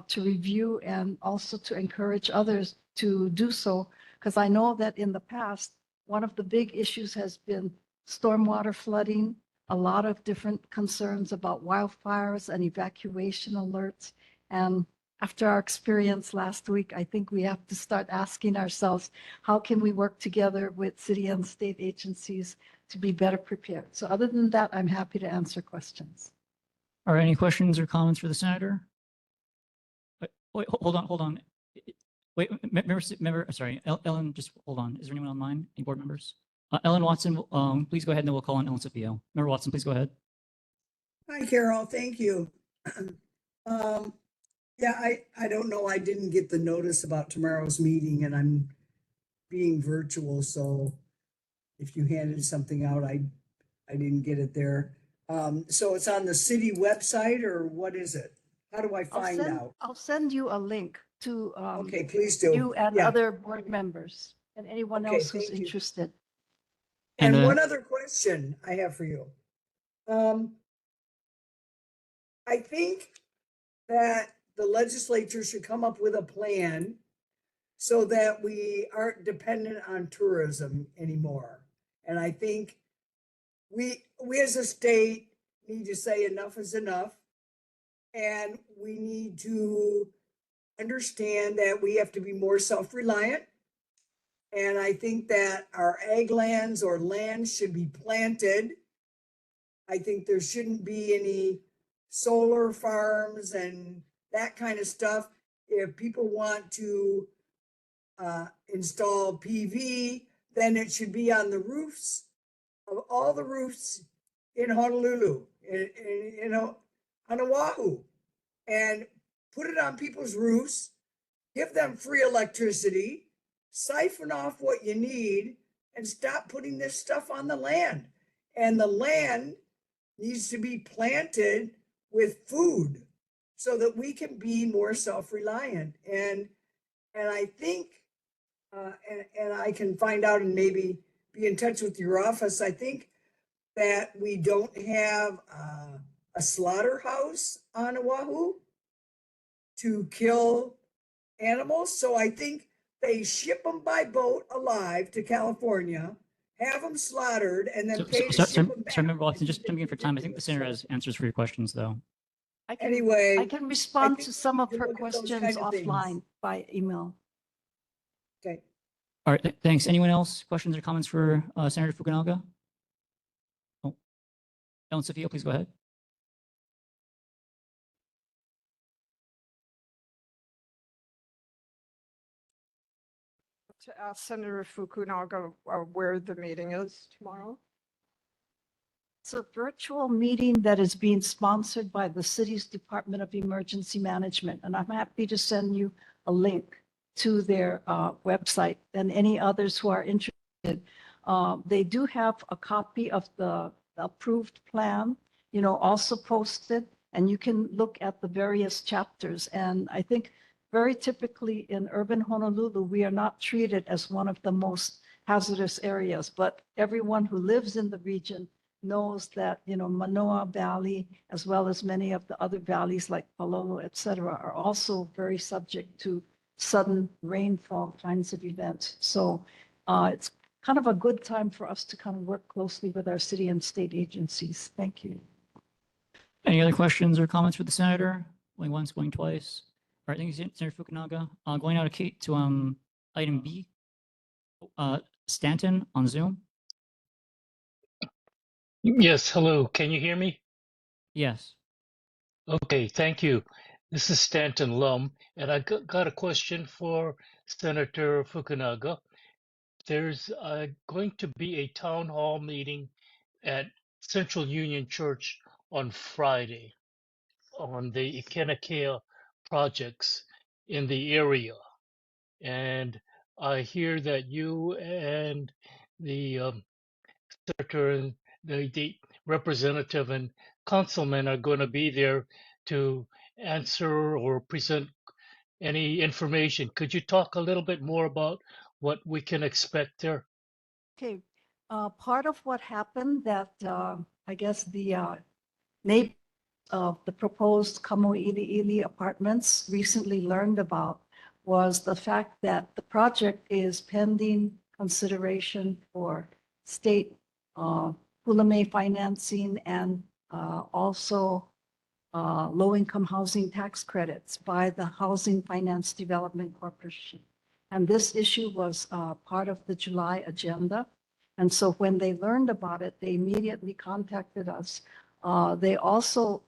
to review and also to encourage others to do so, because I know that in the past, one of the big issues has been stormwater flooding, a lot of different concerns about wildfires and evacuation alerts. And after our experience last week, I think we have to start asking ourselves, how can we work together with city and state agencies to be better prepared? So other than that, I'm happy to answer questions. Are any questions or comments for the senator? Wait, hold on. Wait, sorry, Ellen, just hold on. Is there anyone online? Any board members? Ellen Watson, please go ahead and then we'll call on Ellen Scipio. Member Watson, please go ahead. Hi, Carol. Thank you. Yeah, I don't know. I didn't get the notice about tomorrow's meeting, and I'm being virtual. So if you handed something out, I didn't get it there. So it's on the city website, or what is it? How do I find out? I'll send you a link to Okay, please do. you and Yeah. other board members and anyone Okay, else who's thank you. interested. And And, one other question I have for you. I think that the legislature should come up with a plan so that we aren't dependent on tourism anymore. And I think we as a state need to say enough is enough. And we need to understand that we have to be more self-reliant. And I think that our ag lands or land should be planted. I think there shouldn't be any solar farms and that kind of stuff. If people want to install PV, then it should be on the roofs of all the roofs in Honolulu, in Oahu, and put it on people's roofs, give them free electricity, siphon off what you need, and stop putting this stuff on the land. And the land needs to be planted with food so that we can be more self-reliant. And I think, and I can find out and maybe be in touch with your office. I think that we don't have a slaughterhouse on Oahu to kill animals. So I think they ship them by boat alive to California, have them slaughtered, and then pay to ship them back. Member Watson, just jumping in for time. I think the senator has answers for your questions, though. Anyway, I can respond think to some of we her look at those questions kind of things. offline by email. Okay. All right, thanks. Anyone else? Questions or comments for Senator Fukunaga? Oh, Ellen Sophia, please go ahead. To ask Senator Fukunaga where the meeting is tomorrow. It's a virtual meeting that is being sponsored by the city's Department of Emergency Management, and I'm happy to send you a link to their website and any others who are interested. They do have a copy of the approved plan, also posted, and you can look at the various chapters. And I think very typically in urban Honolulu, we are not treated as one of the most hazardous areas, but everyone who lives in the region knows that, Mānoa Valley, as well as many of the other valleys like Palolo, et cetera, are also very subject to sudden rainfall kinds of events. So it's kind of a good time for us to kind of work closely with our city and state agencies. Thank you. Any other questions or comments for the senator? Going once, going twice. All right, thank you, Senator Fukunaga. Going out to item B, Stanton on Zoom. Yes, hello. Can you hear me? Yes. Okay, thank you. This is Stanton Lum, and I got a question for Senator Fukunaga. There's going to be a town hall meeting at Central Union Church on Friday on the Ikenakea projects in the area. And I hear that you and the senator and the representative and councilman are going to be there to answer or present any information. Could you talk a little bit more about what we can expect there? Okay, part of what happened that I guess the neighbors of the proposed Kamo'ili'ili apartments recently learned about was the fact that the project is pending consideration for state Hulame financing and also low-income housing tax credits by the Housing Finance Development Corporation. And this issue was part of the July agenda. And so when they learned about it, they immediately contacted us. They also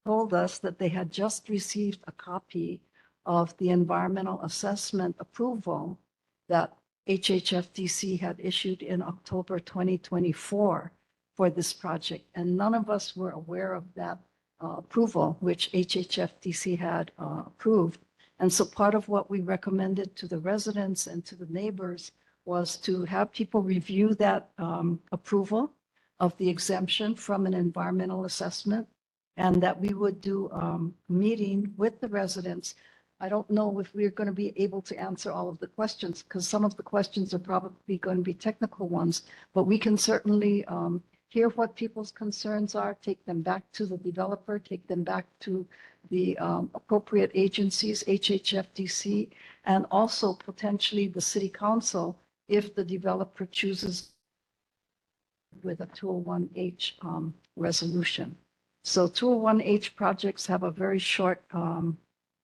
told us that they had just received a copy of the environmental assessment approval that HHFDC had issued in October 2024 for this project. And none of us were aware of that approval, which HHFDC had approved. And so part of what we recommended to the residents and to the neighbors was to have people review that approval of the exemption from an environmental assessment, and that we would do a meeting with the residents. I don't know if we're going to be able to answer all of the questions, because some of the questions are probably going to be technical ones, but we can certainly hear what people's concerns are, take them back to the developer, take them back to the appropriate agencies, HHFDC, and also potentially the city council if the developer chooses with a 201H resolution. So 201H projects have a very short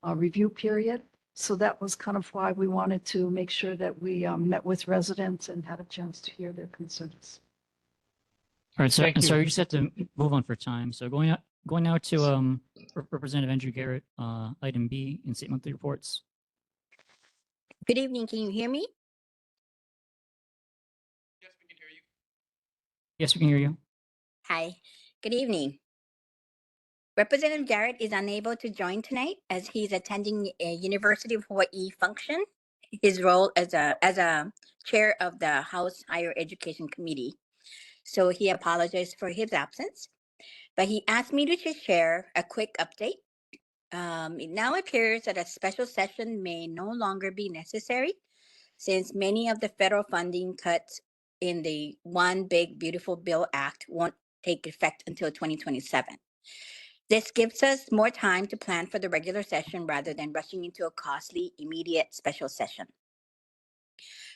review period. So that was kind of why we wanted to make sure that we met with residents and had a chance to hear their concerns. All right, so Thank you. sorry, you just have to move on for time. So going now to Representative Andrew Garrett, item B in state monthly reports. Good evening. Can you hear me? Yes, we can hear you. Hi. Good evening. Representative Garrett is unable to join tonight as he's attending a University of Hawaii function. His role as a chair of the House Higher Education Committee. so he apologized for his absence. But he asked me to just share a quick update. It now appears that a special session may no longer be necessary since many of the federal funding cuts in the One Big Beautiful Bill Act won't take effect until 2027. This gives us more time to plan for the regular session rather than rushing into a costly, immediate special session.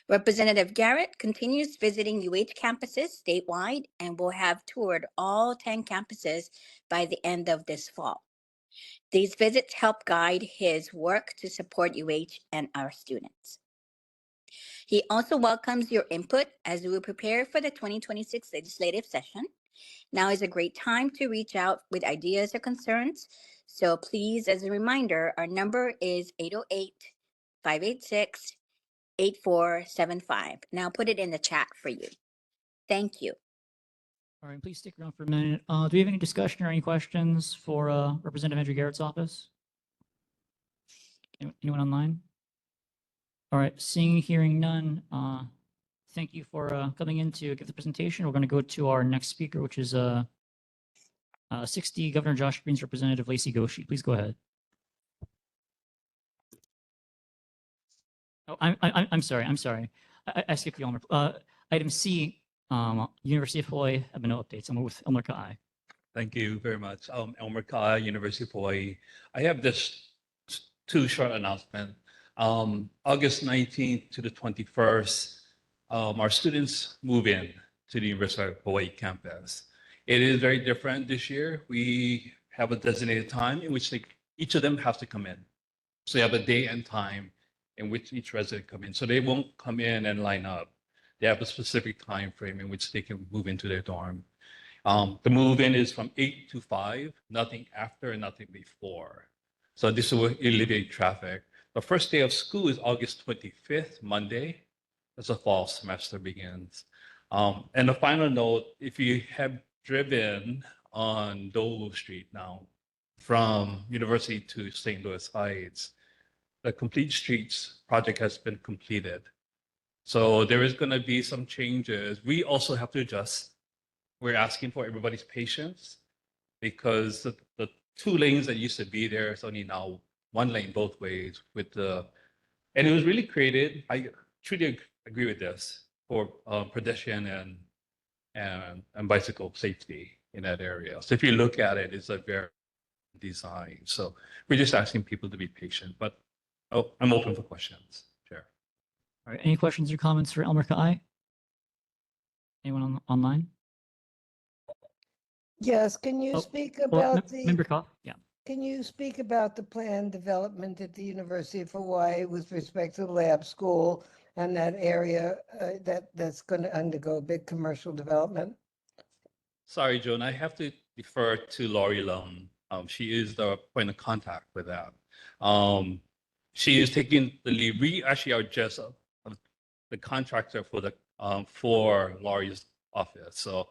Representative Garrett continues visiting UH campuses statewide and will have toured all 10 campuses by the end of this fall. These visits help guide his work to support UH and our students. He also welcomes your input as we prepare for the 2026 legislative session. Now is a great time to reach out with ideas or concerns. So please, as a reminder, our number is 808-586-8475. Now put it in the chat for you. Thank you. All right, please stick around for a minute. Do we have any discussion or any questions for Representative Andrew Garrett's office? Anyone online? All right, seeing, hearing none. Thank you for coming in to give the presentation. We're going to go to our next speaker, which is 60 Governor Josh Green's Representative Lacey Goshi. Please go ahead. Oh, I'm sorry. I skipped you, Elmer. Item C, University of Hawaii have no updates. I'm with Elmer Kai. Thank you very much. Elmer Kai, University of Hawaii. I have this two short announcement. August 19th to the 21st, our students move in to the University of Hawaii campus. It is very different this year. We have a designated time in which each of them has to come in. So you have a day and time in which each resident come in. So they won't come in and line up. They have a specific time frame in which they can move into their dorm. The move-in is from 8 to 5, nothing after and nothing before. So this will alleviate traffic. The first day of school is August 25th, Monday, as the fall semester begins. And a final note, if you have driven on Dole Street now from University to St. Louis Heights, the Complete Streets project has been completed. So there is going to be some changes. We also have to adjust. We're asking for everybody's patience because the 2 lanes that used to be there is only now 1 lane both ways with and it was really created. I truly agree with this for pedestrian and bicycle safety in that area. So if you look at it, it's a very design. So we're just asking people to be patient, but I'm open for questions, Chair. All right, any questions or comments for Elmer Kai? Anyone online? Yes, can you speak about Member Koff? Yeah. Can you speak about the planned development at the University of Hawaii with respect to the lab school and that area that's going to undergo a big commercial development? Sorry, Joan, I have to defer to Lori Lum. She is the point of contact with that. She is taking the lead. We actually are just the contractor for the for Lori's office. So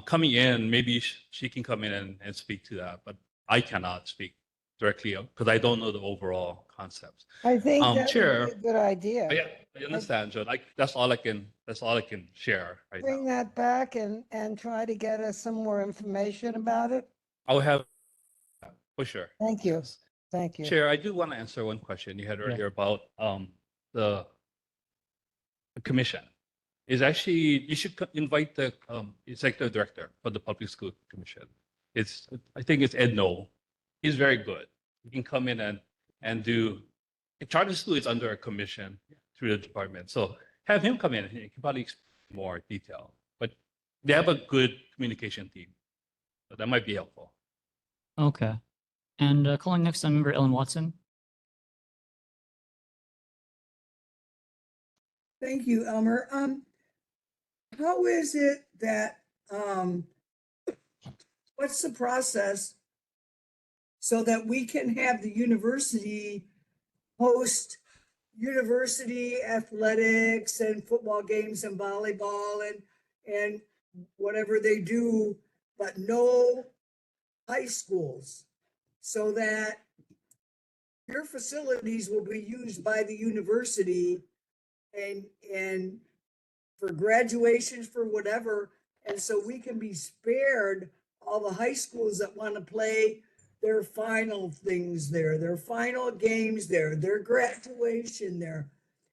coming in, maybe she can come in and speak to that, but I cannot speak directly because I don't know the overall concepts. I think that Chair, would be a good idea. Yeah, I understand, Joan. That's all I can share right now. Bring that back and try to get us some more information about it. I'll have for sure. Thank you. Thank you. Chair, I do want to answer one question you had earlier about the commission. Is actually you should invite the executive director for the public school commission. I think it's Ed Knoll. He's very good. He can come in and do. Charter school is under a commission through the department, so have him come in. He can probably explain more detail. But they have a good communication team, so that might be helpful. Okay. And calling next on member Ellen Watson. Thank you, Elmer. How is it that, what's the process so that we can have the university host university athletics and football games and volleyball and whatever they do, but no high schools, so that your facilities will be used by the university and for graduations, for whatever, And so we can be spared all the high schools that want to play their final things there, their final games there, their graduation there.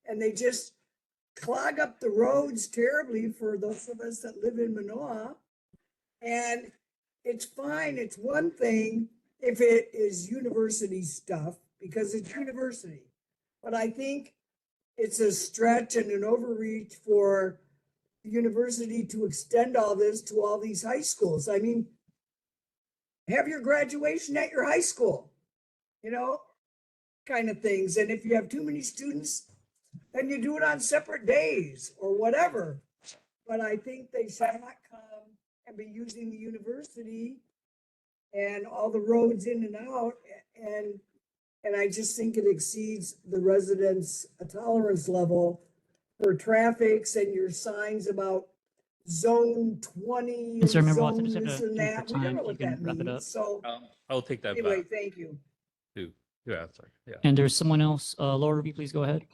And they just clog up the roads terribly for those of us that live in Manoa. And it's fine. It's one thing if it is university stuff because it's university. But I think it's a stretch and an overreach for the university to extend all this to all these high schools. I mean, have your graduation at your high school, you know, kind of things. And if you have too many students, then you do it on separate days or whatever. But I think they should not come and be using the university and all the roads in and out. And I just think it exceeds the residents' tolerance level for traffics and your signs about zone 20 And so and remember, we'll zone have to this and drink that. for We don't time, know so you what can that wrap it up. means. So I'll take that anyway, back thank you. to answer. Yeah. And there's someone else. Laura Ruby, please go ahead.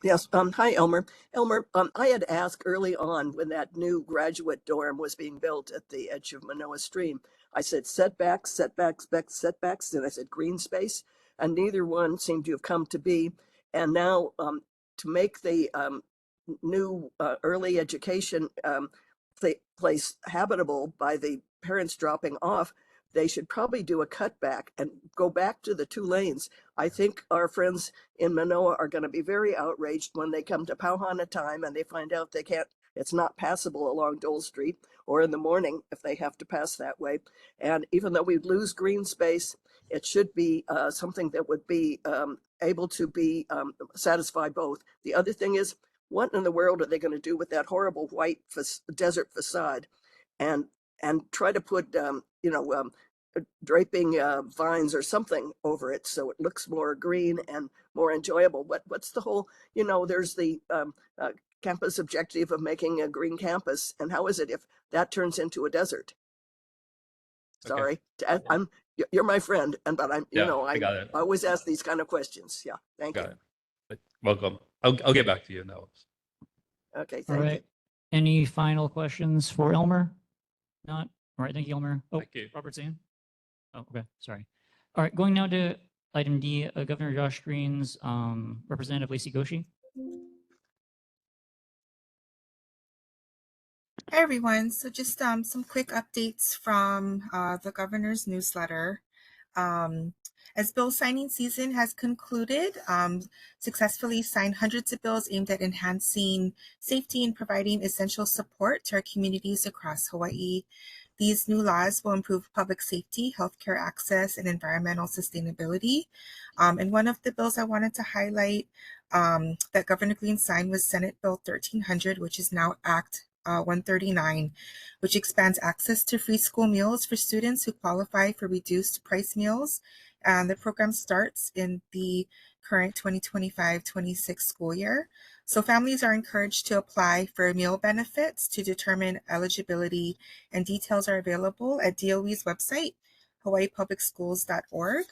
Yes. Hi, Elmer. Elmer, I had asked early on when that new graduate dorm was being built at the edge of Manoa Stream. I said setbacks, setbacks, setbacks, and I said green space, and neither one seemed to have come to be. And now, to make the new early education place habitable by the parents dropping off, they should probably do a cutback and go back to the 2 lanes. I think our friends in Manoa are going to be very outraged when they come to Pauhana time and they find out it's not passable along Dole Street, or in the morning if they have to pass that way. And even though we lose green space, it should be something that would be able to be satisfy both. The other thing is, what in the world are they going to do with that horrible white desert facade? And try to put draping vines or something over it so it looks more green and more enjoyable. What's the whole, there's the campus objective of making a green campus, and how is it if that turns into a desert? Sorry, you're my friend, but I got it. I always ask these kind of questions. Yeah, thank you. Got it. Welcome. I'll get back to you now. Okay, All thank right. Any final questions for Elmer? Not? All right, thank you, Elmer. Oh, Thank you. Robert Zane? Oh, okay, sorry. All right, going now to item D, Governor Josh Green's Representative Lacey Goshi. Hi, everyone. So just some quick updates from the governor's newsletter. As bill signing season has concluded, successfully signed hundreds of bills aimed at enhancing safety and providing essential support to our communities across Hawaii. These new laws will improve public safety, healthcare access, and environmental sustainability. And one of the bills I wanted to highlight that Governor Green signed was Senate Bill 1300, which is now Act 139, which expands access to free school meals for students who qualify for reduced price meals. And the program starts in the current 2025-26 school year. So families are encouraged to apply for meal benefits to determine eligibility, and details are available at DOE's website, hawaiipublicschools.org.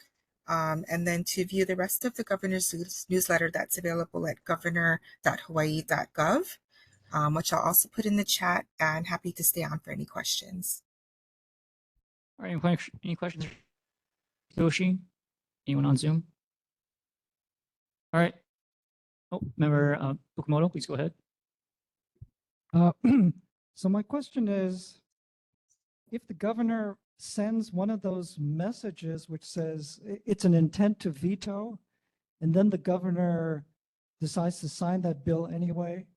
And then to view the rest of the governor's newsletter, that's available at governor.hawaii.gov. Which I'll also put in the chat, and happy to stay on for any questions. All right, any questions? Goshi? Anyone on Zoom? All right. Oh, Member Fukumoto, please go ahead. So my question is, if the governor sends one of those messages which says it's an intent to veto, and then the governor decides to sign that bill anyway,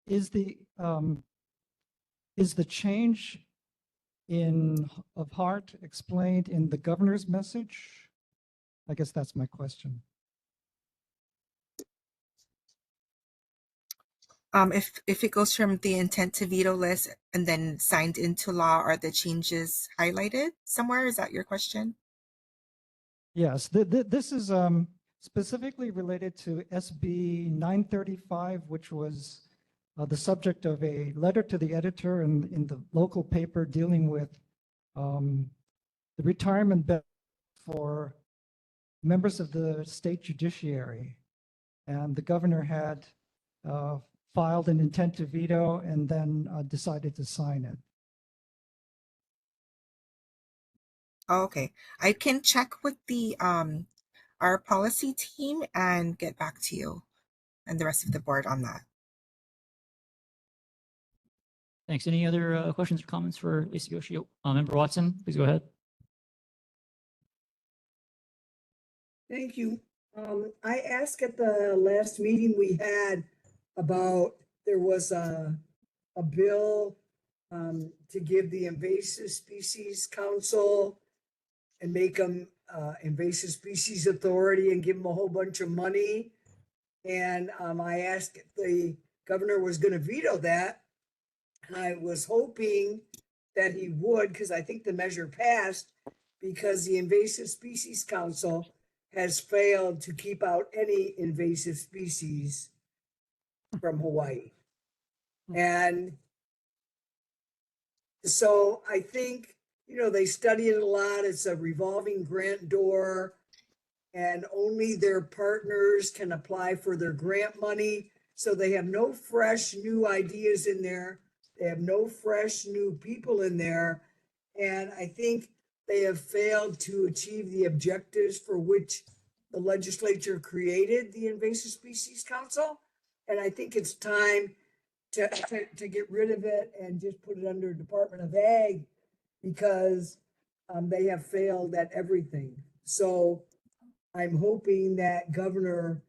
is the change of heart explained in the governor's message? I guess that's my question. If it goes from the intent to veto list and then signed into law, are the changes highlighted somewhere? Is that your question? Yes, this is specifically related to SB 935, which was the subject of a letter to the editor in the local paper dealing with the retirement benefit for members of the state judiciary. And the governor had filed an intent to veto and then decided to sign it. Oh, okay. I can check with the our policy team and get back to you and the rest of the board on that. Thanks. Any other questions or comments for Lisa Goshi? Member Watson, please go ahead. Thank you. I asked at the last meeting we had about, there was a bill to give the Invasive Species Council and make them Invasive Species Authority and give them a whole bunch of money. And I asked if the governor was going to veto that. And I was hoping that he would, because I think the measure passed, because the Invasive Species Council has failed to keep out any invasive species from Hawaii. And so I think, they study it a lot. It's a revolving grant door, and only their partners can apply for their grant money. So they have no fresh new ideas in there. They have no fresh new people in there. And I think they have failed to achieve the objectives for which the legislature created the Invasive Species Council. And I think it's time to get rid of it and just put it under Department of Ag, because they have failed at everything. So I'm hoping that governor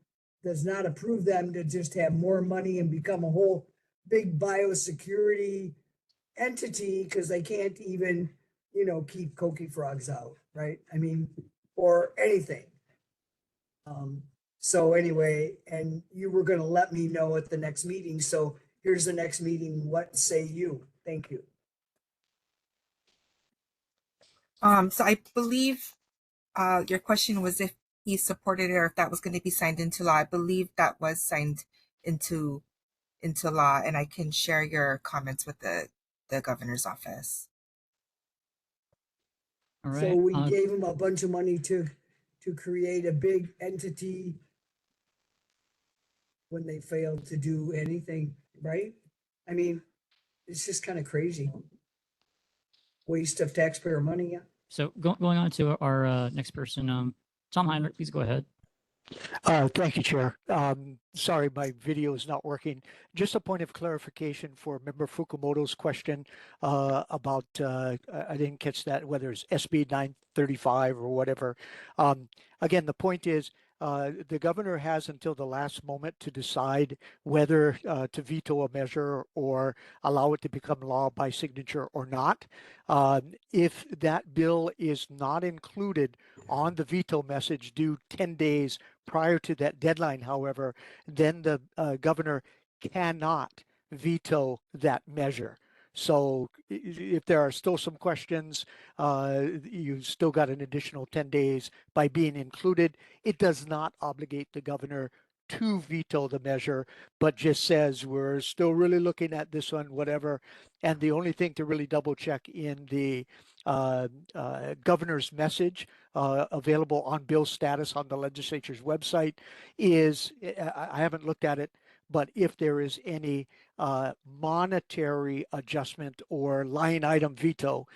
does not approve them to just have more money and become a whole big biosecurity entity, because they can't even, keep coqui frogs out, right? I mean, or anything. So anyway, and you were going to let me know at the next meeting. So here's the next meeting. What say you? Thank you. So I believe your question was if he supported it or if that was going to be signed into law. I believe that was signed into law, and I can share your comments with the governor's office. All right. So we gave him a bunch of money to create a big entity when they failed to do anything, right? I mean, it's just kind of crazy. Waste of taxpayer money. Yeah. So going on to our next person, Tom Heinrich, please go ahead. Thank you, Chair. Sorry, my video is not working. Just a point of clarification for Member Fukumoto's question about, I didn't catch that, whether it's SB 935 or whatever. Again, the point is, the governor has until the last moment to decide whether to veto a measure or allow it to become law by signature or not. If that bill is not included on the veto message due 10 days prior to that deadline, however, then the governor cannot veto that measure. So if there are still some questions, you still got an additional 10 days by being included. It does not obligate the governor to veto the measure, but just says we're still really looking at this one, whatever. And the only thing to really double check in the governor's message available on bill status on the legislature's website is, I haven't looked at it, but if there is any monetary adjustment or line item veto,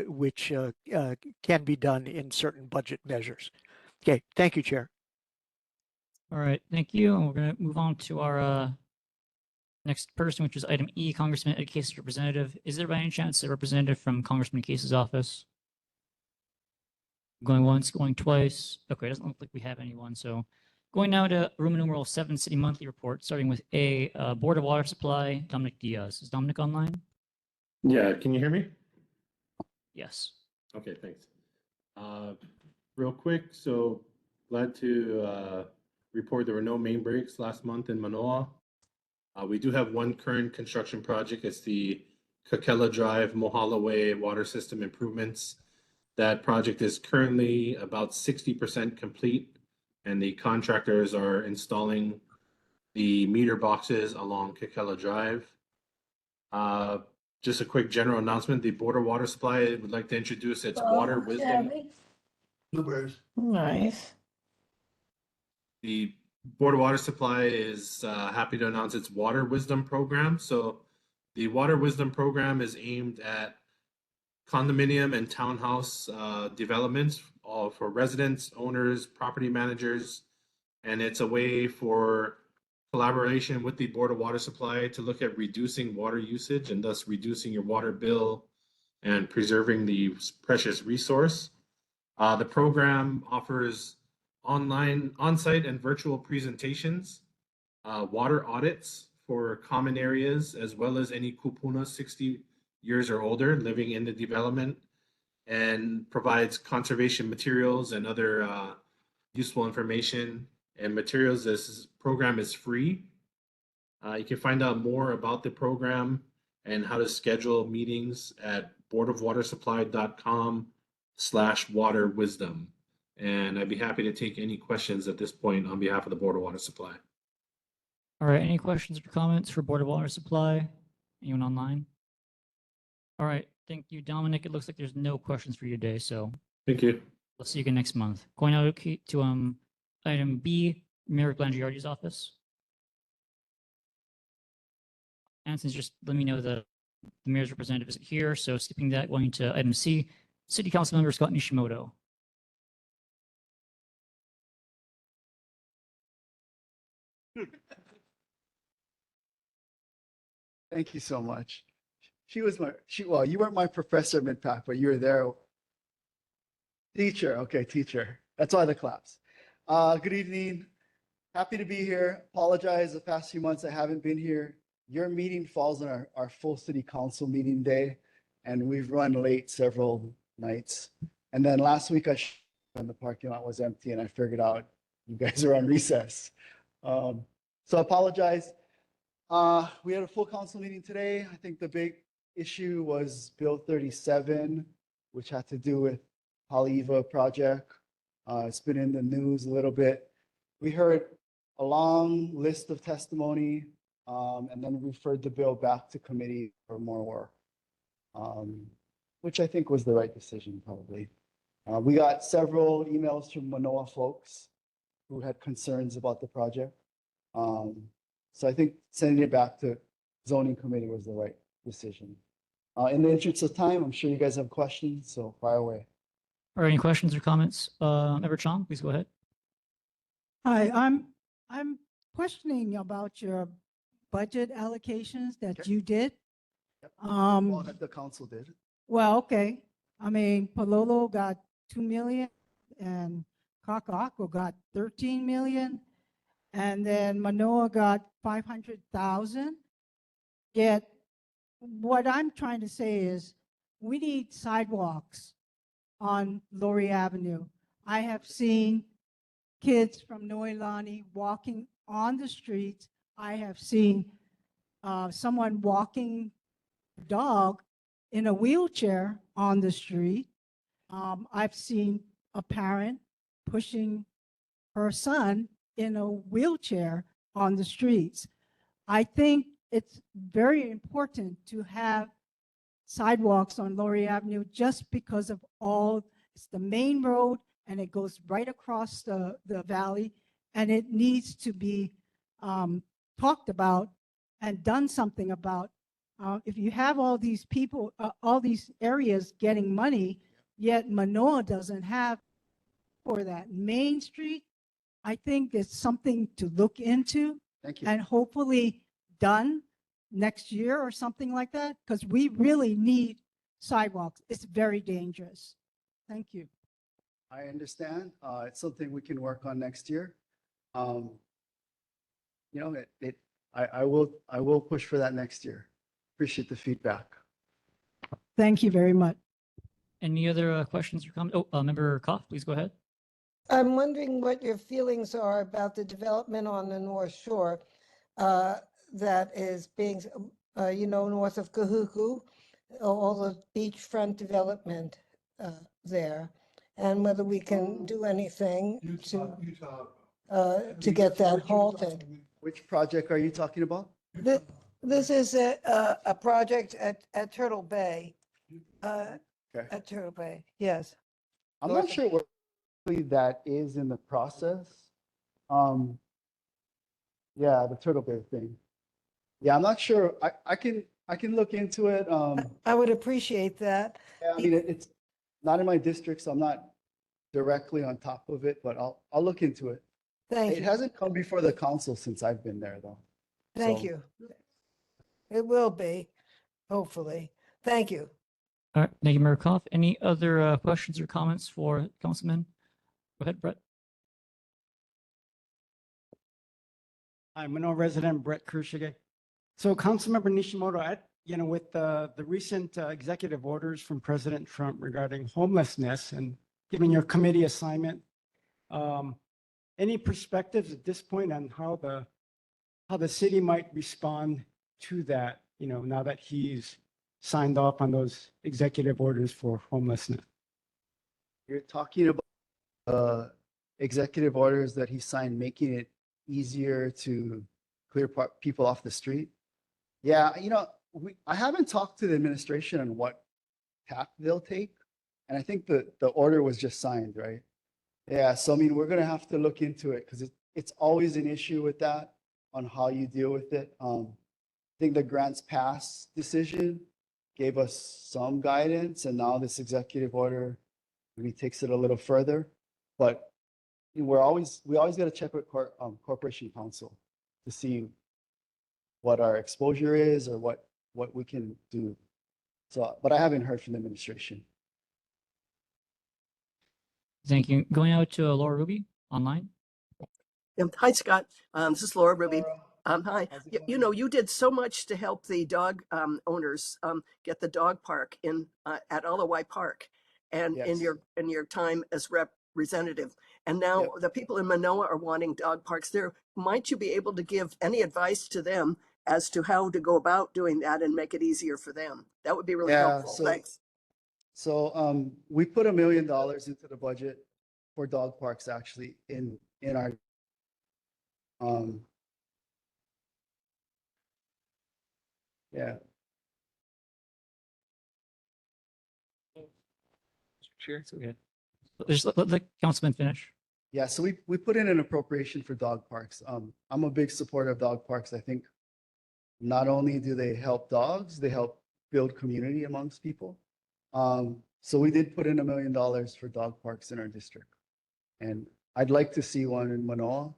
which can be done in certain budget measures. Okay, thank you, Chair. All right, thank you. And we're going to move on to our next person, which is item E, Congressman Ed Case's representative. Is there by any chance a representative from Congressman Case's office? Going once, going twice. Okay, it doesn't look like we have anyone. So going now to Roman numeral 7 City Monthly Report, starting with A, Board of Water Supply, Dominic Diaz. Is Dominic online? Yeah, can you hear me? Yes. Okay, thanks. Real quick, so glad to report there were no main breaks last month in Mānoa. We do have one current construction project. It's the Kakela Drive Mohala Way water system improvements. That project is currently about 60% complete, and the contractors are installing the meter boxes along Kakela Drive. Just a quick general announcement. The Board of Water Supply would like to introduce its Water Wisdom. Blueberries. Nice. The Board of Water Supply is happy to announce its Water Wisdom program. So the Water Wisdom program is aimed at condominium and townhouse developments all for residents, owners, property managers. And it's a way for collaboration with the Board of Water Supply to look at reducing water usage and thus reducing your water bill and preserving the precious resource. The program offers online, on-site and virtual presentations, water audits for common areas, as well as any kupuna 60 years or older living in the development, and provides conservation materials and other useful information and materials. This program is free. You can find out more about the program and how to schedule meetings at boardofwatersupply.com/waterwisdom. And I'd be happy to take any questions at this point on behalf of the Board of Water Supply. All right, any questions or comments for Board of Water Supply? Anyone online? All right, thank you, Dominic. It looks like there's no questions for you today, so Thank you. we'll see you again next month. Going out to item B, Mayor Blangiardi's office. And since just let me know that the mayor's representative isn't here, so skipping that, going to item C, City Council Member Scott Nishimoto. Thank you so much. Well, you weren't my professor mid-pack, but you were there. Teacher, okay, teacher. That's why the claps. Good evening. Happy to be here. Apologize the past few months I haven't been here. Your meeting falls on our full city council meeting day, and we've run late several nights. And then last week when the parking lot was empty and I figured out you guys are on recess. So I apologize. We had a full council meeting today. I think the big issue was Bill 37, which had to do with Haleiwa project. It's been in the news a little bit. We heard a long list of testimony, and then referred the bill back to committee for more work, which I think was the right decision, probably. We got several emails from Mānoa folks who had concerns about the project. So I think sending it back to zoning committee was the right decision. In the interest of time, I'm sure you guys have questions, so fire away. Are any questions or comments? Member Chong, please go ahead. Hi, I'm questioning about your budget allocations that you did. Well, that the council did. Well, okay. I mean, Palolo got 2 million and Kaka'ako got 13 million. And then Manoa got 500,000. Yet what I'm trying to say is we need sidewalks on Laurie Avenue. I have seen kids from Noelani walking on the streets. I have seen someone walking a dog in a wheelchair on the street. I've seen a parent pushing her son in a wheelchair on the streets. I think it's very important to have sidewalks on Laurie Avenue just because of it's the main road and it goes right across the valley, and it needs to be talked about and done something about. If you have all these people, all these areas getting money, yet Manoa doesn't have for that Main Street, I think it's something to look into. Thank you. And hopefully done next year or something like that, because we really need sidewalks. It's very dangerous. Thank you. I understand. It's something we can work on next year. You know, I will push for that next year. Appreciate the feedback. Thank you very much. Any other questions or comments? Oh, Member Koff, please go ahead. I'm wondering what your feelings are about the development on the North Shore that is being, north of Kahuku, all the beachfront development there, and whether we can do anything to get that halted. Which project are you talking about? This is a project at Turtle Bay. Okay. At Turtle Bay, yes. I'm not sure what that is in the process. Yeah, the Turtle Bay thing. Yeah, I'm not sure. I can I can look into it. I would appreciate that. Yeah, I mean, it's not in my district, so I'm not directly on top of it, but I'll look into it. Thank It you. hasn't come before the council since I've been there, though. Thank So- you. It will be, hopefully. Thank you. All right, thank you, Mayor Koff. Any other questions or comments for Councilman? Go ahead, Brett. Hi, Manoa resident Brett Kershige. So Councilmember Nishimoto, with the recent executive orders from President Trump regarding homelessness and giving your committee assignment, any perspectives at this point on how the city might respond to that, now that he's signed off on those executive orders for homelessness? You're talking about executive orders that he signed, making it easier to clear people off the street. Yeah, I haven't talked to the administration on what tack they'll take. And I think the order was just signed, right? Yeah, so I mean, we're gonna have to look into it because it's always an issue with that on how you deal with it. I think the grants pass decision gave us some guidance, and now this executive order maybe takes it a little further. But we always got to check with corporation counsel to see what our exposure is or what we can do. So, but I haven't heard from the administration. Thank you. Going out to Laura Ruby online. Hi, Scott. This is Laura Ruby. Hi. How's it You going? know, you did so much to help the dog owners get the dog park in at Alawai Park, and in Yes. your time as representative. And now Yep. the people in Manoa are wanting dog parks there. Might you be able to give any advice to them as to how to go about doing that and make it easier for them? That would be really Yeah, helpful. so- Thanks. So we put $1 million into the budget for dog parks actually in our yeah. Sure, it's okay. Just let the councilman finish. Yeah, so we put in an appropriation for dog parks. I'm a big supporter of dog parks. I think not only do they help dogs, they help build community amongst people. So we did put in $1 million for dog parks in our district. And I'd like to see one in Manoa.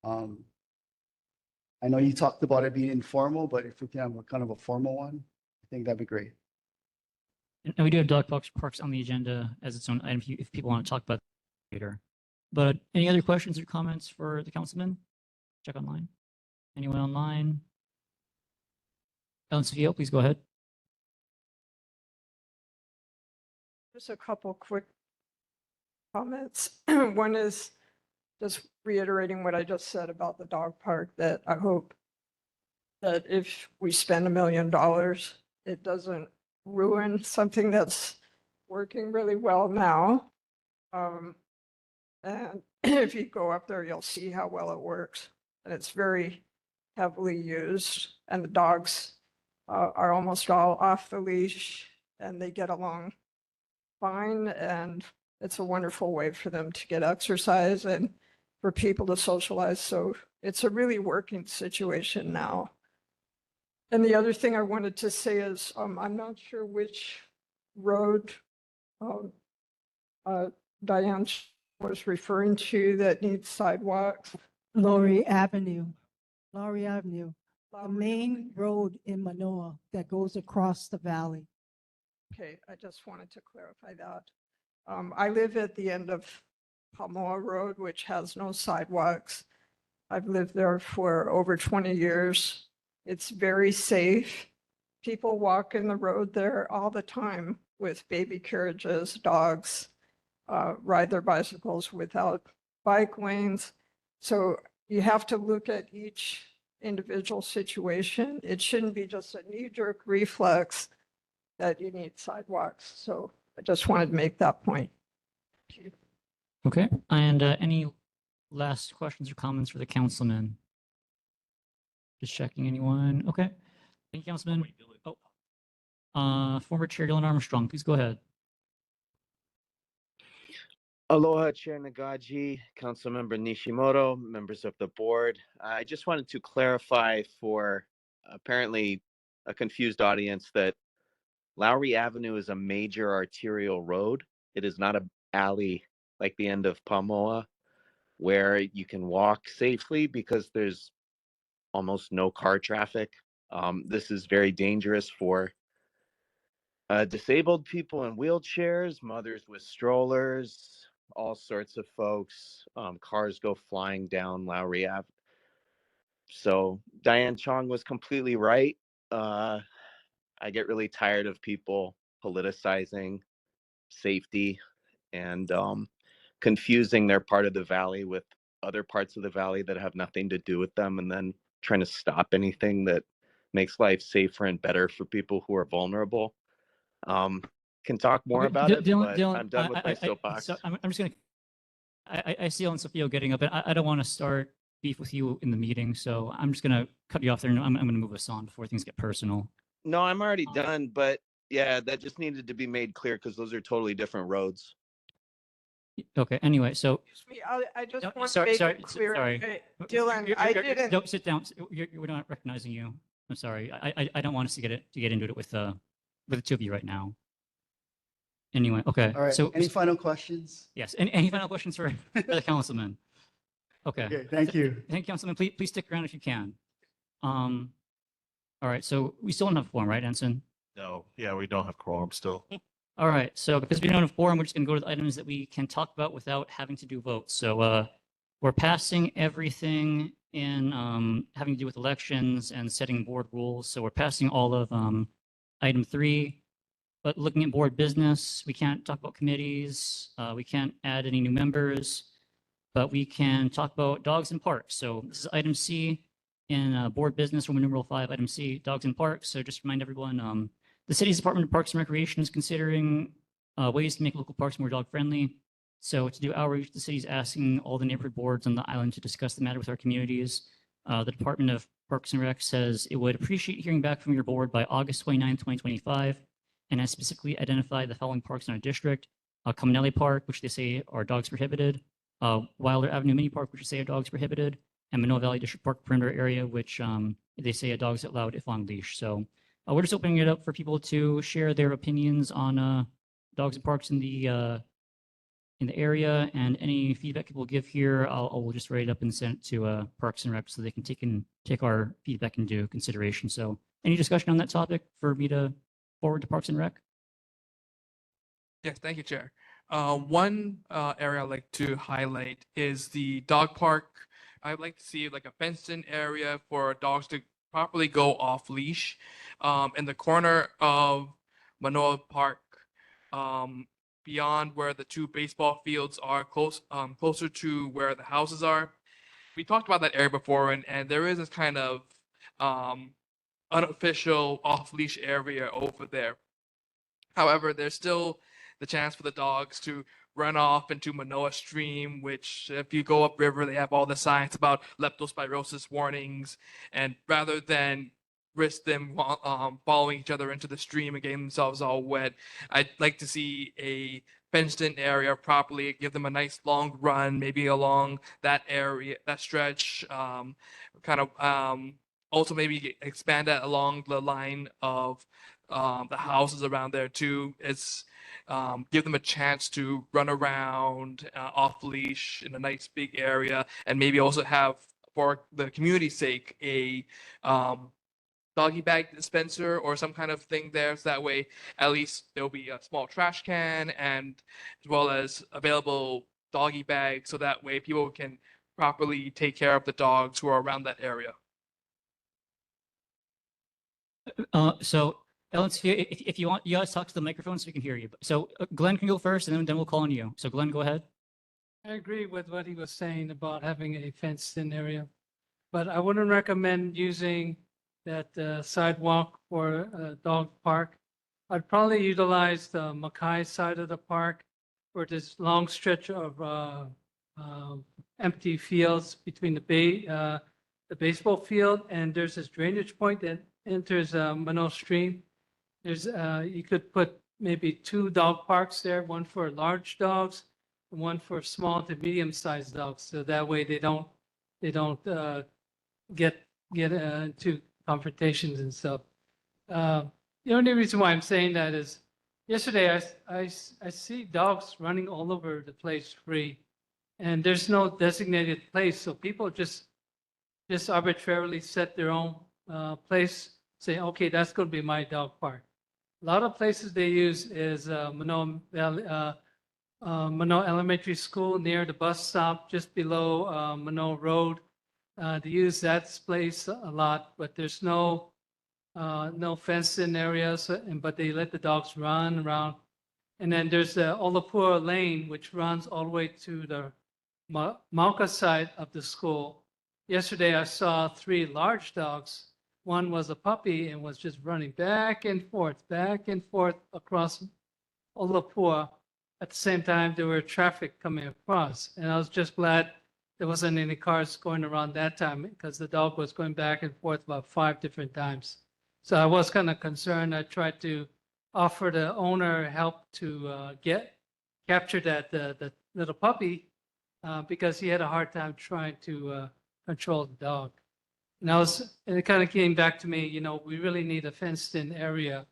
I know you talked about it being informal, but if we can have a kind of a formal one, I think that'd be great. And we do have dog parks on the agenda as its own item if people want to talk about it later. But any other questions or comments for the councilman? Check online. Anyone online? Ellen Sofia, please go ahead. Just a couple quick comments. One is just reiterating what I just said about the dog park, that I hope that if we spend $1 million, it doesn't ruin something that's working really well now. And if you go up there, you'll see how well it works. And it's very heavily used, and the dogs are almost all off the leash and they get along fine. And it's a wonderful way for them to get exercise and for people to socialize. So it's a really working situation now. And the other thing I wanted to say is, I'm not sure which road Diane was referring to that needs sidewalks. Laurie Avenue, the main road in Manoa that goes across the valley. Okay, I just wanted to clarify that. I live at the end of Pamoa Road, which has no sidewalks. I've lived there for over 20 years. It's very safe. People walk in the road there all the time with baby carriages, dogs, ride their bicycles without bike lanes. So you have to look at each individual situation. It shouldn't be just a knee-jerk reflex that you need sidewalks. So I just wanted to make that point. Okay, and any last questions or comments for the councilman? Just checking anyone. Okay, thank you, Councilman. Former Chair Dylan Armstrong, please go ahead. Aloha, Chair Nagaji, Councilmember Nishimoto, members of the board. I just wanted to clarify for apparently a confused audience that Lowry Avenue is a major arterial road. It is not an alley like the end of Pamoa where you can walk safely because there's almost no car traffic. This is very dangerous for disabled people in wheelchairs, mothers with strollers, all sorts of folks. Cars go flying down Lowry Ave. So Diane Chong was completely right. I get really tired of people politicizing safety and confusing their part of the valley with other parts of the valley that have nothing to do with them, and then trying to stop anything that makes life safer and better for people who are vulnerable. Can talk more Okay, about it, Dylan, but Dylan, I'm done with my soapbox. so I'm just gonna. I see Ellen Sophia getting up, and I don't want to start beef with you in the meeting, so I'm just gonna cut you off there, and I'm gonna move us on before things get personal. No, I'm already done, but yeah, that just needed to be made clear because those are totally different roads. Okay. Anyway, so Excuse me, I just no, want to sorry, make sorry, it clear. sorry. Dylan, I didn't. Don't sit down. We're not recognizing you. I'm sorry. I don't want us to get into it with the two of you right now. Anyway, okay. All right. So Any final questions? yes. Any final questions for the councilman? Okay. Okay, thank you. Thank you, Councilman. Please stick around if you can. All right. So we still don't have a quorum, right, Ensign? No, yeah, we don't have quorum still. All right. So because we don't have a quorum, we're just going to go to the items that we can talk about without having to do votes. So we're passing everything in having to do with elections and setting board rules. So we're passing all of item 3. But looking at board business, we can't talk about committees. We can't add any new members, but we can talk about dogs and parks. So this is item C in board business, Roman numeral 5, item C, dogs and parks. So just remind everyone, the city's Department of Parks and Recreation is considering ways to make local parks more dog friendly. So to do outreach, the city's asking all the neighborhood boards on the island to discuss the matter with our communities. The Department of Parks and Rec says it would appreciate hearing back from your board by August 29, 2025, and has specifically identified the following parks in our district: Caminelli Park, which they say are dogs prohibited; Wilder Avenue Mini Park, which they say are dogs prohibited; and Manoa Valley District Park perimeter area, which they say are dogs allowed if on leash. So we're just opening it up for people to share their opinions on dogs and parks in the area, and any feedback people give here, I'll just write it up and send it to Parks and Rec so they can take our feedback into consideration. So any discussion on that topic for me to forward to Parks and Rec? Yes, thank you, Chair. One area I'd like to highlight is the dog park. I'd like to see like a fenced-in area for dogs to properly go off leash. In the corner of Manoa Park, beyond where the 2 baseball fields are, closer to where the houses are. We talked about that area before, and there is this kind of unofficial off-leash area over there. However, there's still the chance for the dogs to run off into Manoa Stream, which if you go upriver, they have all the signs about leptospirosis warnings, and rather than risk them following each other into the stream and getting themselves all wet, I'd like to see a fenced-in area properly, give them a nice long run, maybe along that area, that stretch, also maybe expand that along the line of the houses around there too. It's give them a chance to run around off leash in a nice big area, and maybe also have, for the community's sake, a doggy bag dispenser or some kind of thing there, so that way at least there'll be a small trash can, and as well as available doggy bags, so that way people can properly take care of the dogs who are around that area. So Ellen, if you want, you guys talk to the microphone so we can hear you. So Glenn can go first, and then we'll call on you. So Glenn, go ahead. I agree with what he was saying about having a fenced-in area, but I wouldn't recommend using that sidewalk for a dog park. I'd probably utilize the Mackay side of the park for this long stretch of empty fields between the baseball field, and there's this drainage point that enters Manoa Stream. There's you could put maybe 2 dog parks there, one for large dogs and one for small to medium-sized dogs. So that way they don't get into confrontations and stuff. The only reason why I'm saying that is yesterday I see dogs running all over the place free, and there's no designated place, so people just arbitrarily set their own place, say, okay, that's going to be my dog park. A lot of places they use is Mānoa Elementary School near the bus stop, just below Mānoa Road. They use that place a lot, but there's no fenced in areas, but they let the dogs run around. And then there's the Olapua Lane, which runs all the way to the Mauka side of the school. Yesterday, I saw 3 large dogs. One was a puppy and was just running back and forth across Olapua. At the same time, there were traffic coming across. And I was just glad there wasn't any cars going around that time because the dog was going back and forth about 5 different times. So I was kind of concerned. I tried to offer the owner help to capture the little puppy because he had a hard time trying to control the dog. And it kind of came back to me, we really need a fenced-in area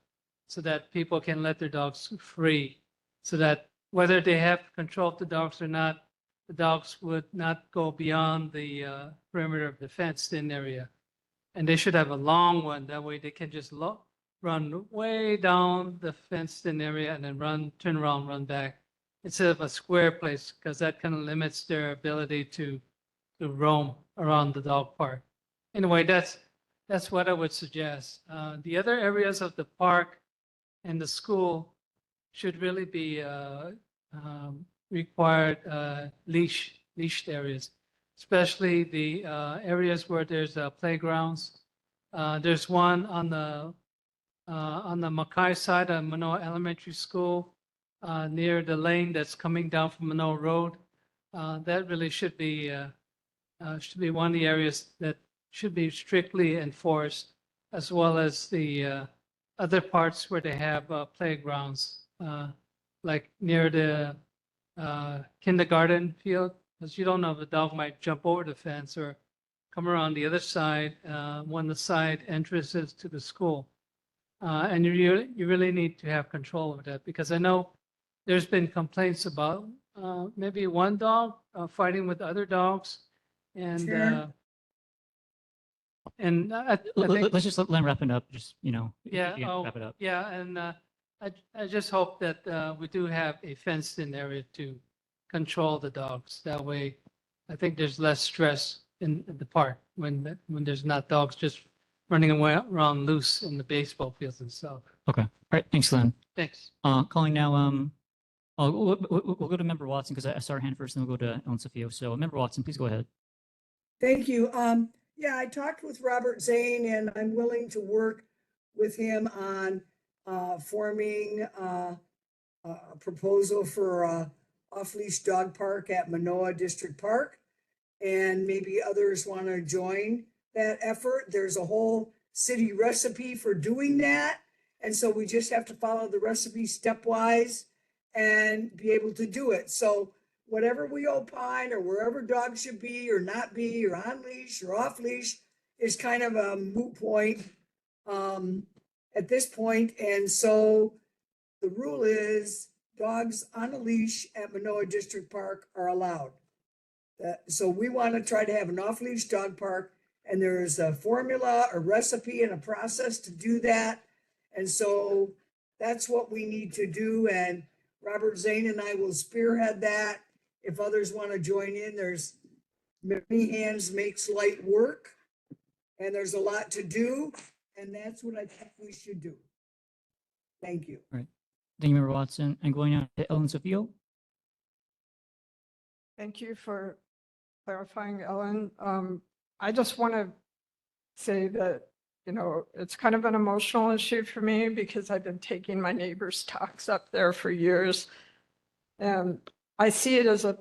so that people can let their dogs free, so that whether they have control of the dogs or not, the dogs would not go beyond the perimeter of the fenced-in area. And they should have a long one. That way they can just run way down the fenced-in area and then turn around, run back, instead of a square place, because that kind of limits their ability to roam around the dog park. Anyway, that's what I would suggest. The other areas of the park and the school should really be required leashed areas, especially the areas where there's playgrounds. There's one on the Makai side of Mānoa Elementary School near the lane that's coming down from Mānoa Road. That really should be one of the areas that should be strictly enforced, as well as the other parts where they have playgrounds, like near the kindergarten field, because you don't know if the dog might jump over the fence or come around the other side, one of the side entrances to the school. And you really need to have control over that, because I know there's been complaints about maybe one dog fighting with other dogs, and Sure. I think, Let's just let him wrap it up. Just, yeah, wrap it up. yeah, and I just hope that we do have a fenced-in area to control the dogs. That way, I think there's less stress in the park when there's not dogs just running around loose in the baseball fields and stuff. Okay. All right. Thanks, Glenn. Thanks. Calling now. We'll go to Member Watson because I saw her hand first, and we'll go to Ellen Sofio. So, Member Watson, please go ahead. Thank you. Yeah, I talked with Robert Zane, and I'm willing to work with him on forming a proposal for a off-leash dog park at Mānoa District Park, and maybe others want to join that effort. There's a whole city recipe for doing that, and so we just have to follow the recipe stepwise and be able to do it. So whatever we opine, or wherever dogs should be or not be, or on leash or off leash, is kind of a moot point at this point. And so the rule is dogs on a leash at Mānoa District Park are allowed. So we want to try to have an off leash dog park, and there's a formula, a recipe, and a process to do that. And so that's what we need to do. And Robert Zane and I will spearhead that. If others want to join in, there's many hands makes light work, and there's a lot to do, and that's what I think we should do. Thank you. All right. Thank you, Member Watson. And going on to Ellen Sofio. Thank you for clarifying, Ellen. I just want to say that, it's kind of an emotional issue for me because I've been taking my neighbor's dogs up there for years. And I see it as a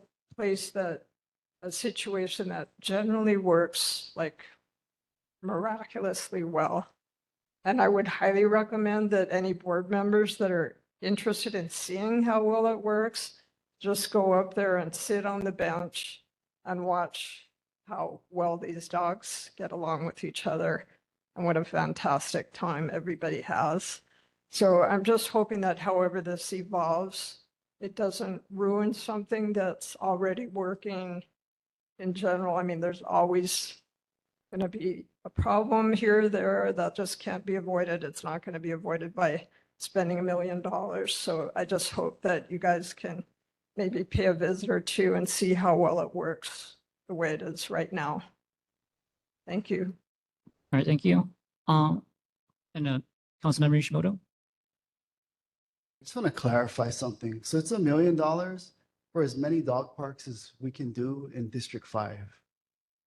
situation that generally works like miraculously well. And I would highly recommend that any board members that are interested in seeing how well it works, just go up there and sit on the bench and watch how well these dogs get along with each other. and what a fantastic time everybody has. So I'm just hoping that however this evolves, it doesn't ruin something that's already working in general. I mean, there's always going to be a problem here or there that just can't be avoided. It's not going to be avoided by spending $1 million. So I just hope that you guys can maybe pay a visit or two and see how well it works the way it is right now. Thank you. All right, thank you. And Councilmember Ishimoto. I just want to clarify something. So it's $1 million for as many dog parks as we can do in District 5.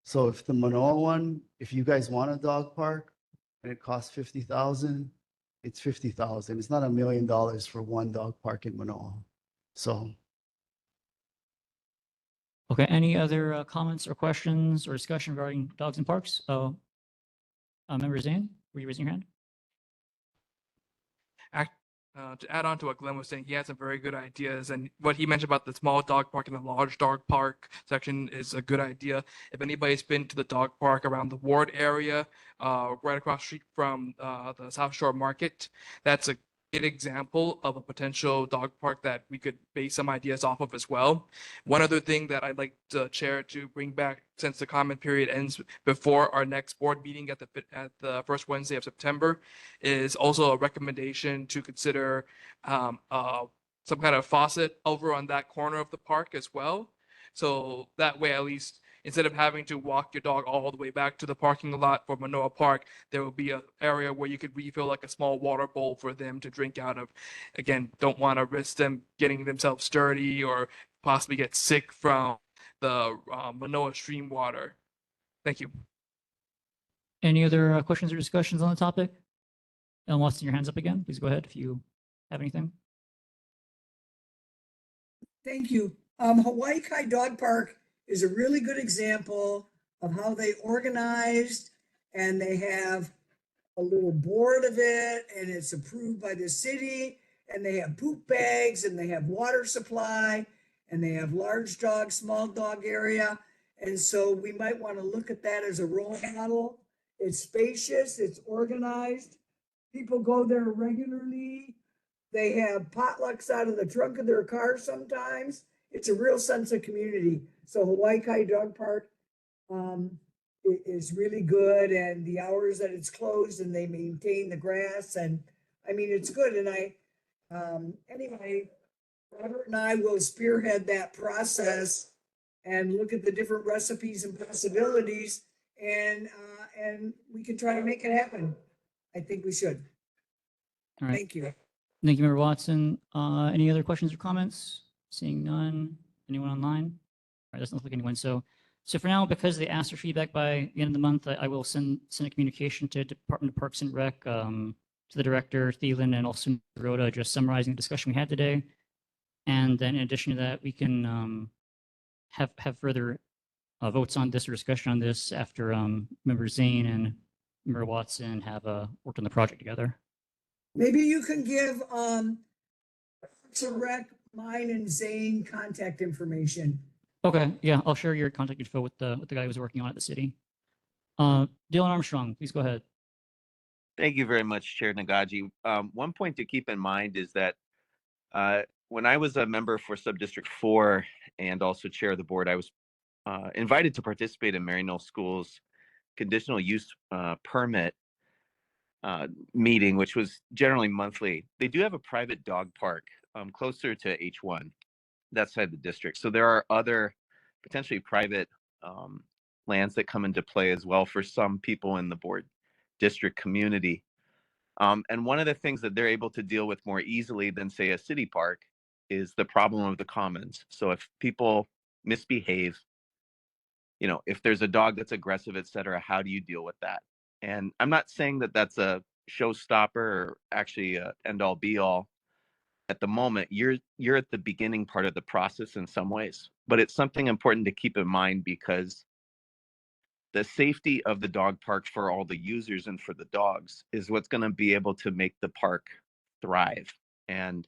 So if the Manoa one, if you guys want a dog park and it costs 50,000, it's 50,000. It's not $1 million for one dog park in Manoa. So Okay, any other comments or questions or discussion regarding dogs and parks? Member Zane, were you raising your hand? To add on to what Glenn was saying, he had some very good ideas, and what he mentioned about the small dog park and the large dog park section is a good idea. If anybody's been to the dog park around the Ward area, right across the street from the South Shore Market, that's a good example of a potential dog park that we could base some ideas off of as well. One other thing that I'd like the chair to bring back, since the comment period ends before our next board meeting at the first Wednesday of September, is also a recommendation to consider some kind of faucet over on that corner of the park as well. So that way, at least, instead of having to walk your dog all the way back to the parking lot for Manoa Park, there will be an area where you could refill like a small water bowl for them to drink out of. Again, don't want to risk them getting themselves dirty or possibly get sick from the Manoa stream water. Thank you. Any other questions or discussions on the topic? Ellen Watson, your hands up again. Please go ahead if you have anything. Thank you. Hawaii Kai Dog Park is a really good example of how they organized, and they have a little board of it, and it's approved by the city, and they have poop bags, and they have water supply, and they have large dog, small dog area. And so we might want to look at that as a role model. It's spacious, it's organized. People go there regularly. They have potlucks out of the trunk of their car sometimes. It's a real sense of community. So Hawaii Kai Dog Park is really good, and the hours that it's closed, and they maintain the grass, and I mean, it's good. And anyway, Robert and I will spearhead that process and look at the different recipes and possibilities, and we can try to make it happen. I think we should. All right. Thank you. Thank you, Member Watson. Any other questions or comments? Seeing none. Anyone online? All right, doesn't look like anyone. So for now, because they asked for feedback by the end of the month, I will send a communication to Department of Parks and Rec, to the director, Thielen, and also Rhoda, just summarizing the discussion we had today. And then in addition to that, we can have further votes on this or discussion on this after Member Zane and Member Watson have worked on the project together. Maybe you can give to Rec, mine and Zane contact information. Okay, yeah, I'll share your contact info with the guy who's working on it at the city. Dylan Armstrong, please go ahead. Thank you very much, Chair Nagaji. One point to keep in mind is that when I was a member for Subdistrict 4 and also chair of the board, I was invited to participate in Mary Knoll School's conditional use permit meeting, which was generally monthly. They do have a private dog park closer to H1, that side of the district. So there are other potentially private lands that come into play as well for some people in the board district community. And one of the things that they're able to deal with more easily than, say, a city park is the problem of the commons. So if people misbehave, you know, if there's a dog that's aggressive, et cetera, how do you deal with that? And I'm not saying that that's a showstopper or actually a end all be all. At the moment, you're at the beginning part of the process in some ways, but it's something important to keep in mind because the safety of the dog park for all the users and for the dogs is what's going to be able to make the park thrive. And,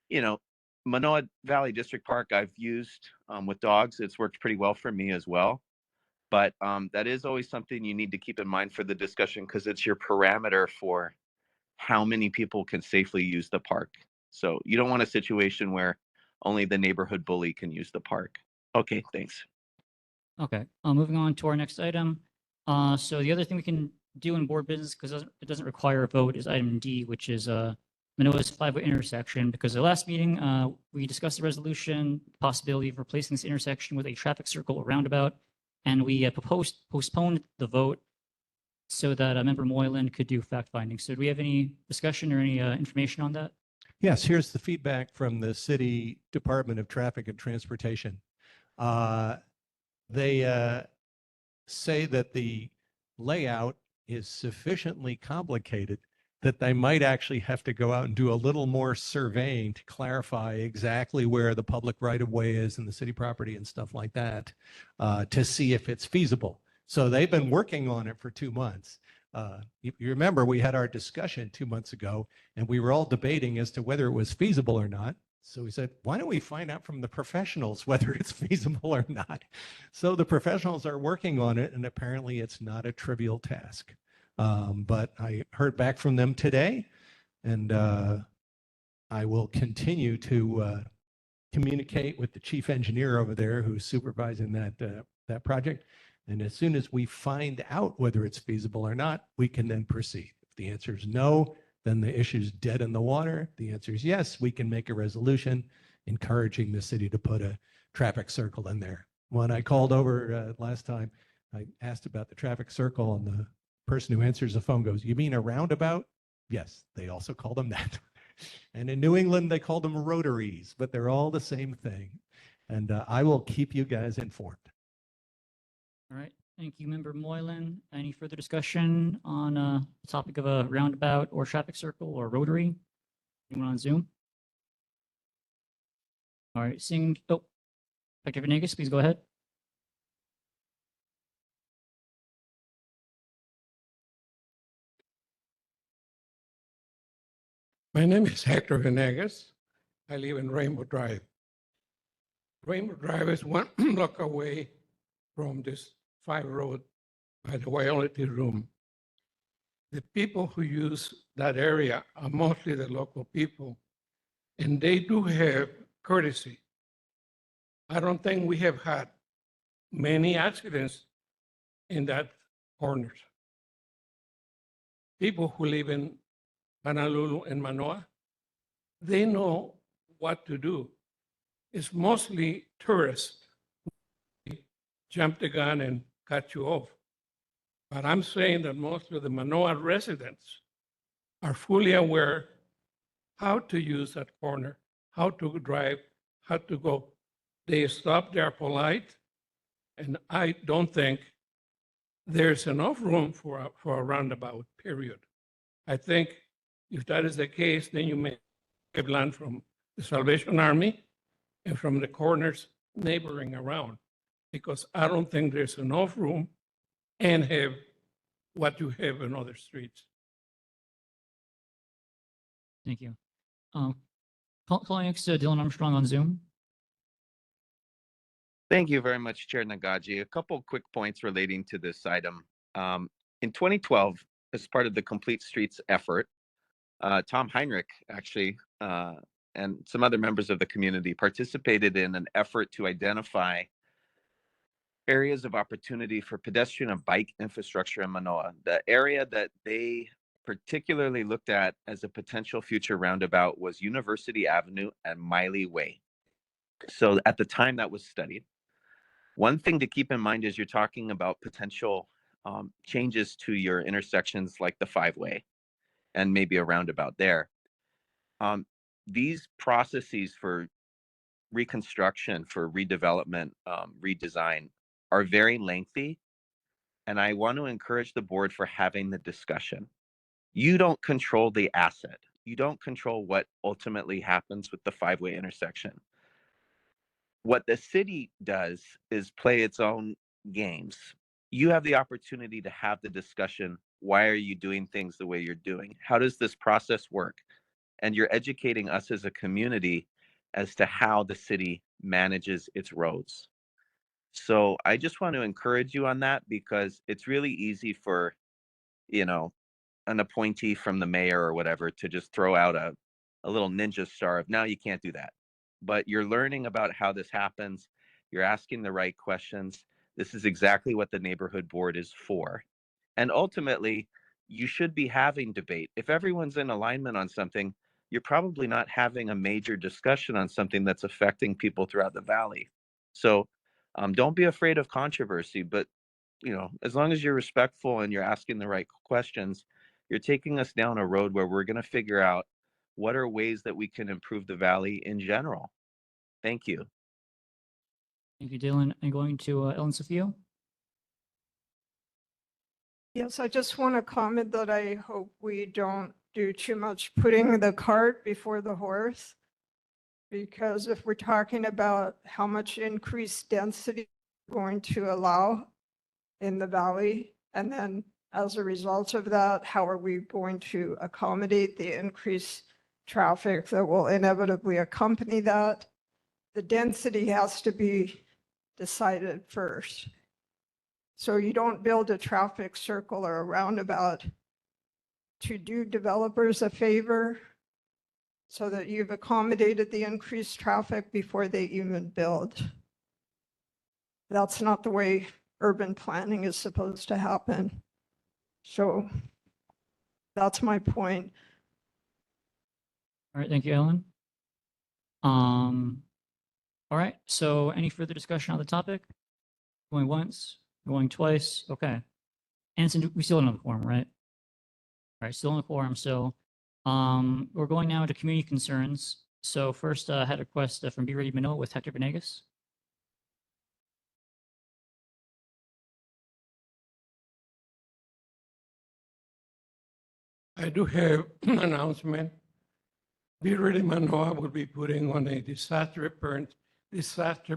you know, Manoa Valley District Park I've used with dogs. It's worked pretty well for me as well. But that is always something you need to keep in mind for the discussion, because it's your parameter for how many people can safely use the park. So you don't want a situation where only the neighborhood bully can use the park. Okay, thanks. Okay, moving on to our next item. So the other thing we can do in board business, because it doesn't require a vote, is item D, which is Manoa's five-way intersection. Because the last meeting, we discussed the resolution, possibility of replacing this intersection with a traffic circle or roundabout, and we postponed the vote so that Member Moylan could do fact finding. So do we have any discussion or any information on that? Yes, here's the feedback from the City Department of Traffic and Transportation. They say that the layout is sufficiently complicated that they might actually have to go out and do a little more surveying to clarify exactly where the public right-of-way is and the city property and stuff like that, to see if it's feasible. So they've been working on it for 2 months. You remember we had our discussion 2 months ago, and we were all debating as to whether it was feasible or not. So we said, why don't we find out from the professionals whether it's feasible or not? So the professionals are working on it, and apparently it's not a trivial task. But I heard back from them today, and I will continue to communicate with the chief engineer over there who's supervising that project. And as soon as we find out whether it's feasible or not, we can then proceed. If the answer is no, then the issue's dead in the water. If the answer is yes, we can make a resolution encouraging the city to put a traffic circle in there. When I called over last time, I asked about the traffic circle, and the person who answers the phone goes, "You mean a roundabout?" Yes, they also call them that. And in New England, they call them rotaries, but they're all the same thing. And I will keep you guys informed. All right, thank you, Member Moylan. Any further discussion on the topic of a roundabout or traffic circle or rotary? Anyone on Zoom? All right, Dr. Venegas, please go ahead. My name is Hector Venegas. I live in Rainbow Drive. Rainbow Drive is 1 block away from this 5 road by the Wyolinty Room. The people who use that area are mostly the local people, and they do have courtesy. I don't think we have had many accidents in that corner. People who live in Honolulu and Mānoa, they know what to do. It's mostly tourists who jump the gun and cut you off. But I'm saying that most of the Mānoa residents are fully aware how to use that corner, how to drive, how to go. They stop, they're polite, and I don't think there's enough room for a roundabout, period. I think if that is the case, then you may have land from the Salvation Army and from the corners neighboring around, because I don't think there's enough room and have what you have in other streets. Thank you. Calling next to Dylan Armstrong on Zoom. Thank you very much, Chair Nagaji. A couple quick points relating to this item. In 2012, as part of the Complete Streets effort, Tom Heinrich actually and some other members of the community participated in an effort to identify areas of opportunity for pedestrian and bike infrastructure in Mānoa. The area that they particularly looked at as a potential future roundabout was University Avenue and Miley Way. So at the time that was studied, one thing to keep in mind is you're talking about potential changes to your intersections like the 5-way and maybe a roundabout there. These processes for reconstruction, for redevelopment, redesign are very lengthy. And I want to encourage the board for having the discussion. You don't control the asset. You don't control what ultimately happens with the 5-way intersection. What the city does is play its own games. You have the opportunity to have the discussion. Why are you doing things the way you're doing? How does this process work? And you're educating us as a community as to how the city manages its roads. So I just want to encourage you on that because it's really easy for, you know, an appointee from the mayor or whatever to just throw out a little ninja star of now you can't do that. But you're learning about how this happens. You're asking the right questions. This is exactly what the neighborhood board is for. And ultimately, you should be having debate. If everyone's in alignment on something, you're probably not having a major discussion on something that's affecting people throughout the valley. So don't be afraid of controversy, but as long as you're respectful and you're asking the right questions, you're taking us down a road where we're going to figure out what are ways that we can improve the valley in general. Thank you. Thank you, Dylan. I'm going to Ellen Sofio. Yes, I just want to comment that I hope we don't do too much putting the cart before the horse. Because if we're talking about how much increased density we're going to allow in the valley, and then as a result of that, how are we going to accommodate the increased traffic that will inevitably accompany that? The density has to be decided first. So you don't build a traffic circle or a roundabout to do developers a favor so that you've accommodated the increased traffic before they even build. That's not the way urban planning is supposed to happen. So that's my point. All right, thank you, Ellen. All right, so any further discussion on the topic? Going once, going twice, okay. Anson, we still don't have a quorum, right? All right, still in the quorum, so we're going now to community concerns. So first, I had a request from Be Ready Manoa with Hector Venegas. I do have an announcement. Be Ready Manoa will be putting on a disaster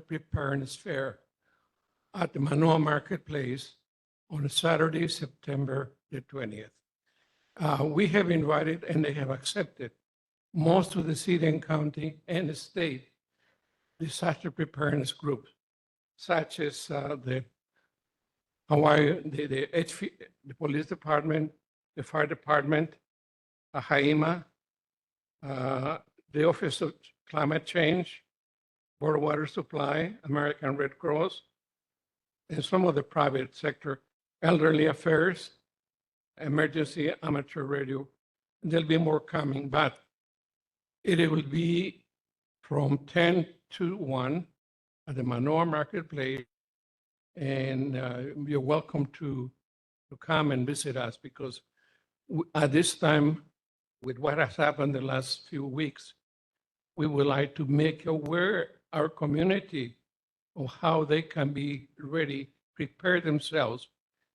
preparedness fair at the Manoa Marketplace on Saturday, September the 20th. We have invited and they have accepted most of the city and county and the state disaster preparedness groups, such as the Hawaii, the police department, the fire department, HAIMA, the Office of Climate Change, Board of Water Supply, American Red Cross, and some of the private sector, Elderly Affairs, Emergency Amateur Radio. There'll be more coming, but it will be from 10 to 1 at the Manoa Marketplace. And you're welcome to come and visit us because at this time, with what has happened the last few weeks, we would like to make aware our community of how they can be ready, prepare themselves.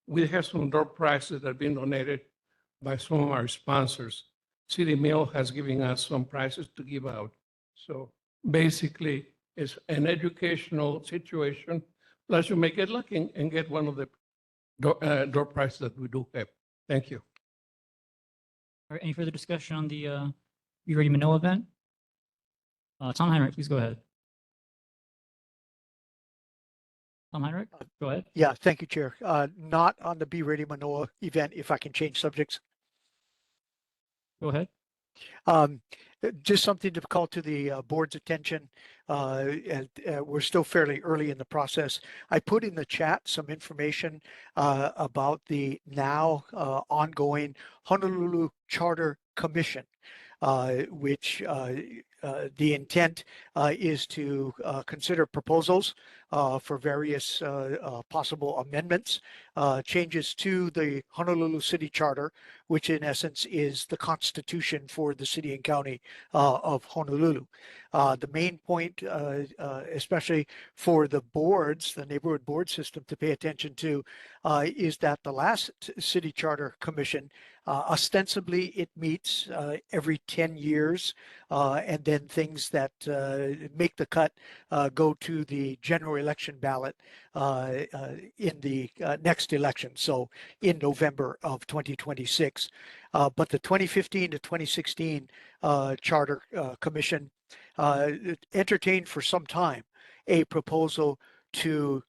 We have some door prizes that have been donated by some of our sponsors. City Mill has given us some prizes to give out. So basically, it's an educational situation. Plus, you may get lucky and get one of the door prizes that we do have. Thank you. All right, any further discussion on the Be Ready Manoa event? Tom Heinrich, please go ahead. Tom Heinrich, go ahead. Yeah, thank you, Chair. Not on the Be Ready Manoa event, if I can change subjects. Go ahead. Just something to call to the board's attention. We're still fairly early in the process. I put in the chat some information about the now ongoing Honolulu Charter Commission, which the intent is to consider proposals for various possible amendments, changes to the Honolulu City Charter, which in essence is the constitution for the city and county of Honolulu. The main point, especially for the boards, the neighborhood board system to pay attention to, is that the last City Charter Commission, ostensibly it meets every 10 years, and then things that make the cut go to the general election ballot in the next election, so in November of 2026. But the 2015 to 2016 Charter Commission entertained for some time a proposal to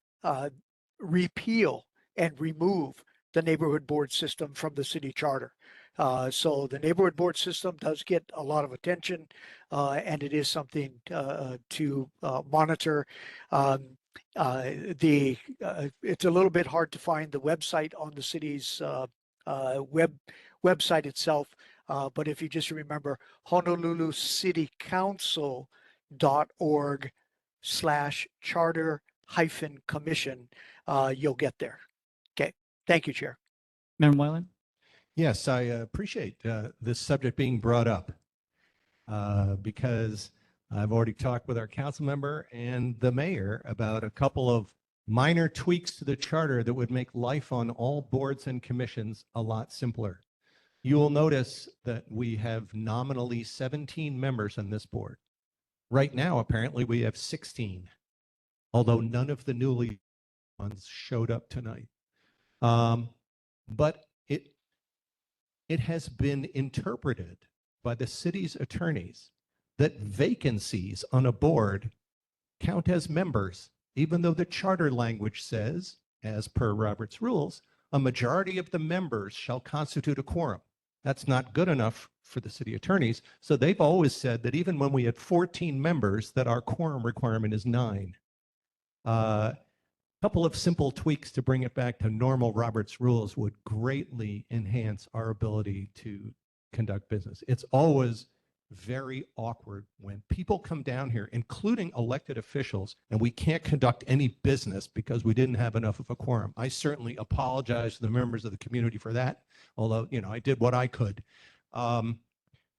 repeal and remove the neighborhood board system from the city charter. So the neighborhood board system does get a lot of attention, and it is something to monitor. It's a little bit hard to find the website on the city's website itself, but if you just remember honolulucitycouncil.org/charter-commission, you'll get there. Okay, thank you, Chair. Member Moylan? Yes, I appreciate this subject being brought up because I've already talked with our council member and the mayor about a couple of minor tweaks to the charter that would make life on all boards and commissions a lot simpler. You will notice that we have nominally 17 members on this board. Right now, apparently, we have 16, although none of the newly ones showed up tonight. But it has been interpreted by the city's attorneys that vacancies on a board count as members, even though the charter language says, as per Robert's rules, a majority of the members shall constitute a quorum. That's not good enough for the city attorneys. So they've always said that even when we had 14 members, that our quorum requirement is 9. Couple of simple tweaks to bring it back to normal Robert's rules would greatly enhance our ability to conduct business. It's always very awkward when people come down here, including elected officials, and we can't conduct any business because we didn't have enough of a quorum. I certainly apologize to the members of the community for that, although, you know, I did what I could.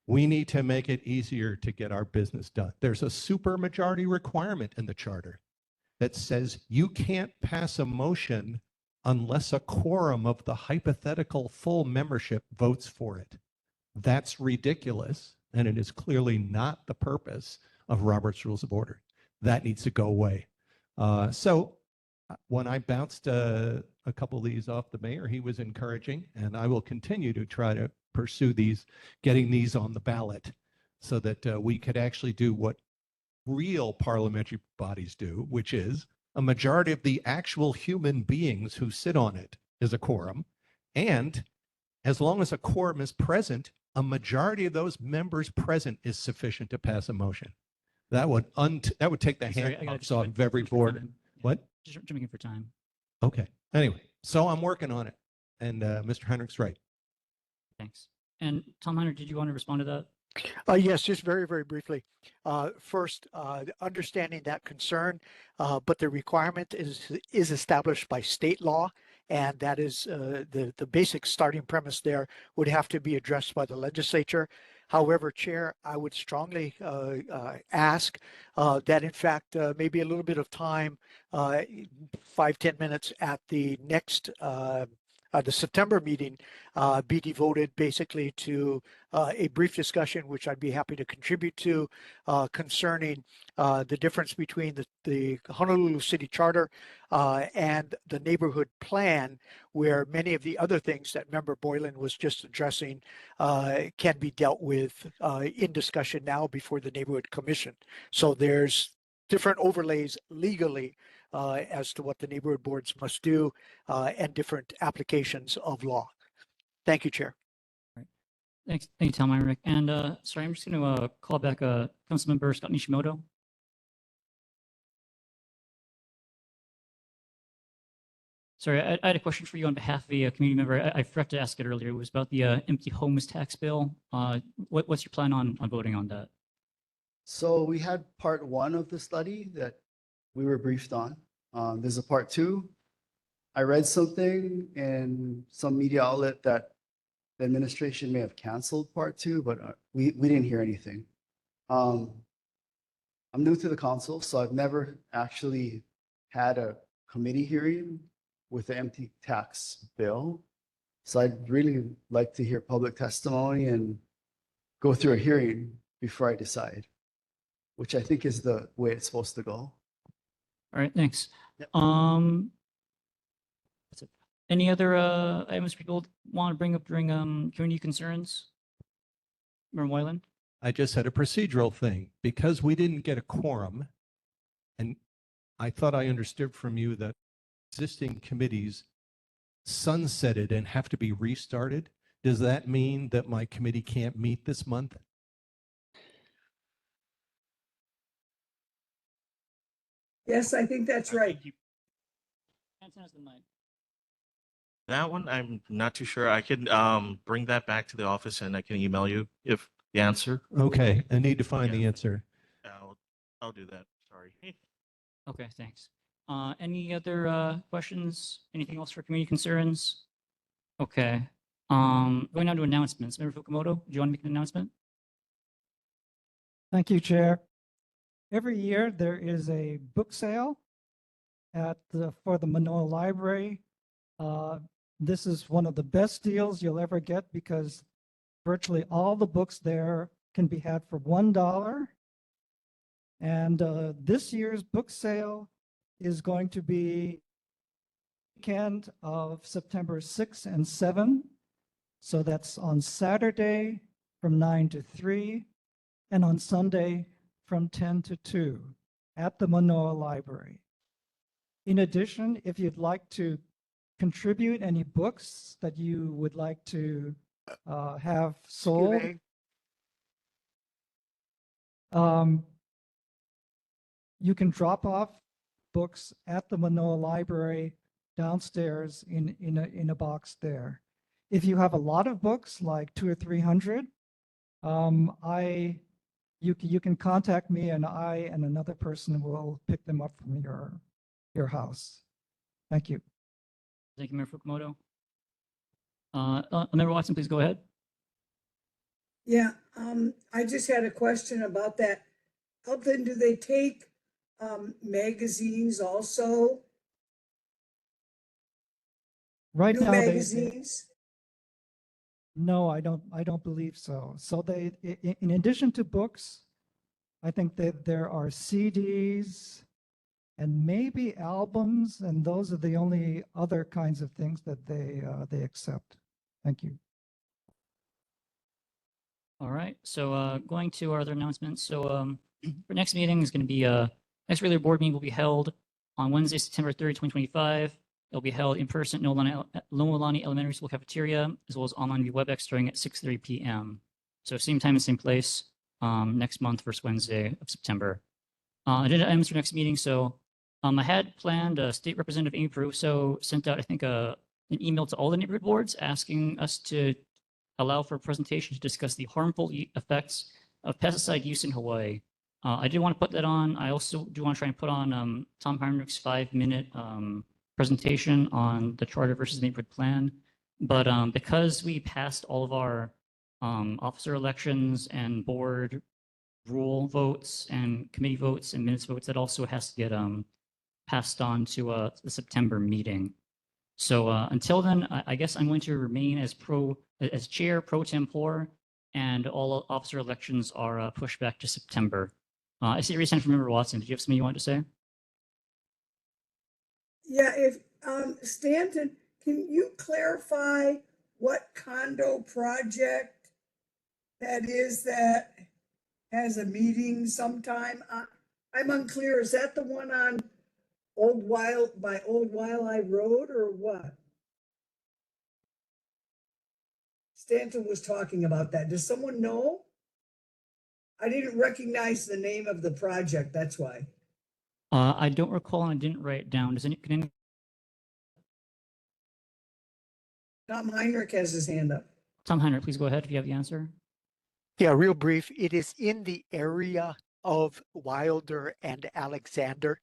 We need to make it easier to get our business done. There's a supermajority requirement in the charter that says you can't pass a motion unless a quorum of the hypothetical full membership votes for it. That's ridiculous, and it is clearly not the purpose of Robert's Rules of Order. That needs to go away. So when I bounced a couple of these off the mayor, he was encouraging, and I will continue to try to pursue these, getting these on the ballot so that we could actually do what real parliamentary bodies do, which is a majority of the actual human beings who sit on it is a quorum. And as long as a quorum is present, a majority of those members present is sufficient to pass a motion. That would take the handcuffs off of every board. What? Just jumping in for time. Okay. Anyway, so I'm working on it. And Mr. Heinrich's right. Thanks. And Tom Heiner, did you want to respond to that? Yes, just very, very briefly. First, understanding that concern, but the requirement is established by state law, and that is the basic starting premise there would have to be addressed by the legislature. However, Chair, I would strongly ask that, in fact, maybe a little bit of time, 5-10 minutes at the next the September meeting be devoted basically to a brief discussion, which I'd be happy to contribute to, concerning the difference between the Honolulu City Charter and the neighborhood plan, where many of the other things that Member Boylan was just addressing can be dealt with in discussion now before the Neighborhood Commission. So there's different overlays legally as to what the neighborhood boards must do and different applications of law. Thank you, Chair. Thanks, thank you, Tom Heinrich. And sorry, I'm just going to call back Councilmember Scott Nishimoto. Sorry, I had a question for you on behalf of the community member. I forgot to ask it earlier. It was about the empty homes tax bill. What's your plan on voting on that? So we had part 1 of the study that we were briefed on. There's a part 2. I read something in some media outlet that the administration may have canceled part 2, but we didn't hear anything. I'm new to the council, so I've never actually had a committee hearing with the empty tax bill. So I'd really like to hear public testimony and go through a hearing before I decide, which I think is the way it's supposed to go. All right, thanks. Yep. That's it. Any other items people want to bring up during community concerns? Member Moylan? I just had a procedural thing because we didn't get a quorum, and I thought I understood from you that existing committees sunsetted and have to be restarted, does that mean that my committee can't meet this month? Yes, I think that's right. That one, I'm not too sure. I can bring that back to the office and I can email you if the answer. Okay, I need to find the answer. I'll do that. Sorry. Okay, thanks. Any other questions? Anything else for community concerns? Okay. Going on to announcements. Member Fukumoto, do you want to make an announcement? Thank you, Chair. Every year there is a book sale for the Mānoa Library. This is one of the best deals you'll ever get because virtually all the books there can be had for $1. And this year's book sale is going to be weekend of September 6 and 7. So that's on Saturday from 9 to 3 and on Sunday from 10 to 2 at the Mānoa Library. In addition, if you'd like to contribute any books that you would like to have sold, you can drop off books at the Mānoa Library downstairs in a box there. If you have a lot of books, like 200 or 300, you can contact me and I and another person will pick them up from your house. Thank you. Thank you, Member Fukumoto. Member Watson, please go ahead. Yeah, I just had a question about that. How then do they take magazines also? Right New now, magazines? No, I don't believe so. So in addition to books, I think that there are CDs and maybe albums, and those are the only other kinds of things that they accept. Thank you. All right, so going to our other announcements. So our next meeting is going to be, next regular board meeting will be held on Wednesday, September 3rd, 2025. It'll be held in person at Noelani Elementary School cafeteria, as well as online via WebEx starting at 6:30 p.m. So same time and same place next month, first Wednesday of September. Agenda items for next meeting. So I had planned, State Representative Amy Peruso sent out, I think, an email to all the neighborhood boards asking us to allow for a presentation to discuss the harmful effects of pesticide use in Hawaii. I did want to put that on. I also do want to try and put on Tom Heinrich's 5-minute presentation on the charter versus neighborhood plan. But because we passed all of our officer elections and board rule votes and committee votes and minutes votes, that also has to get passed on to the September meeting. So until then, I guess I'm going to remain as chair pro tempore, and all officer elections are pushed back to September. I see a recent from Member Watson. Did you have something you wanted to say? Yeah, if Stanton, can you clarify what condo project that is that has a meeting sometime? I'm unclear. Is that the one on Old Wildlife Road or what? Stanton was talking about that. Does someone know? I didn't recognize the name of the project. That's why. I don't recall, and I didn't write it down. Can any? Tom Heinrich has his hand up. Tom Heinrich, please go ahead if you have the answer. Yeah, real brief. It is in the area of Wilder and Alexander.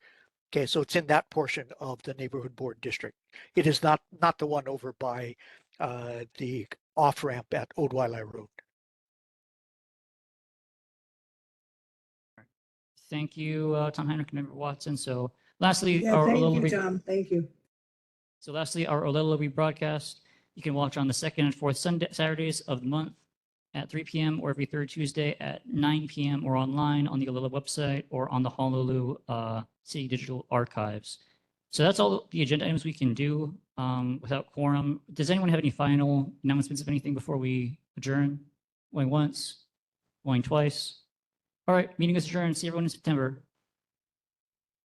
Okay, so it's in that portion of the neighborhood board district. It is not the one over by the off-ramp at Old Wildlife Road. Thank you, Tom Heinrich and Member Watson. So lastly, Yeah, thank you, Tom. Thank you. So lastly, our Olelo rebroadcast you can watch on the second and fourth Saturdays of the month at 3 p.m. or every third Tuesday at 9 p.m. or online on the Olelo website or on the Honolulu City Digital Archives. So that's all the agenda items we can do without quorum. Does anyone have any final announcements of anything before we adjourn? Going once, going twice. All right, meeting is adjourned. See everyone in September.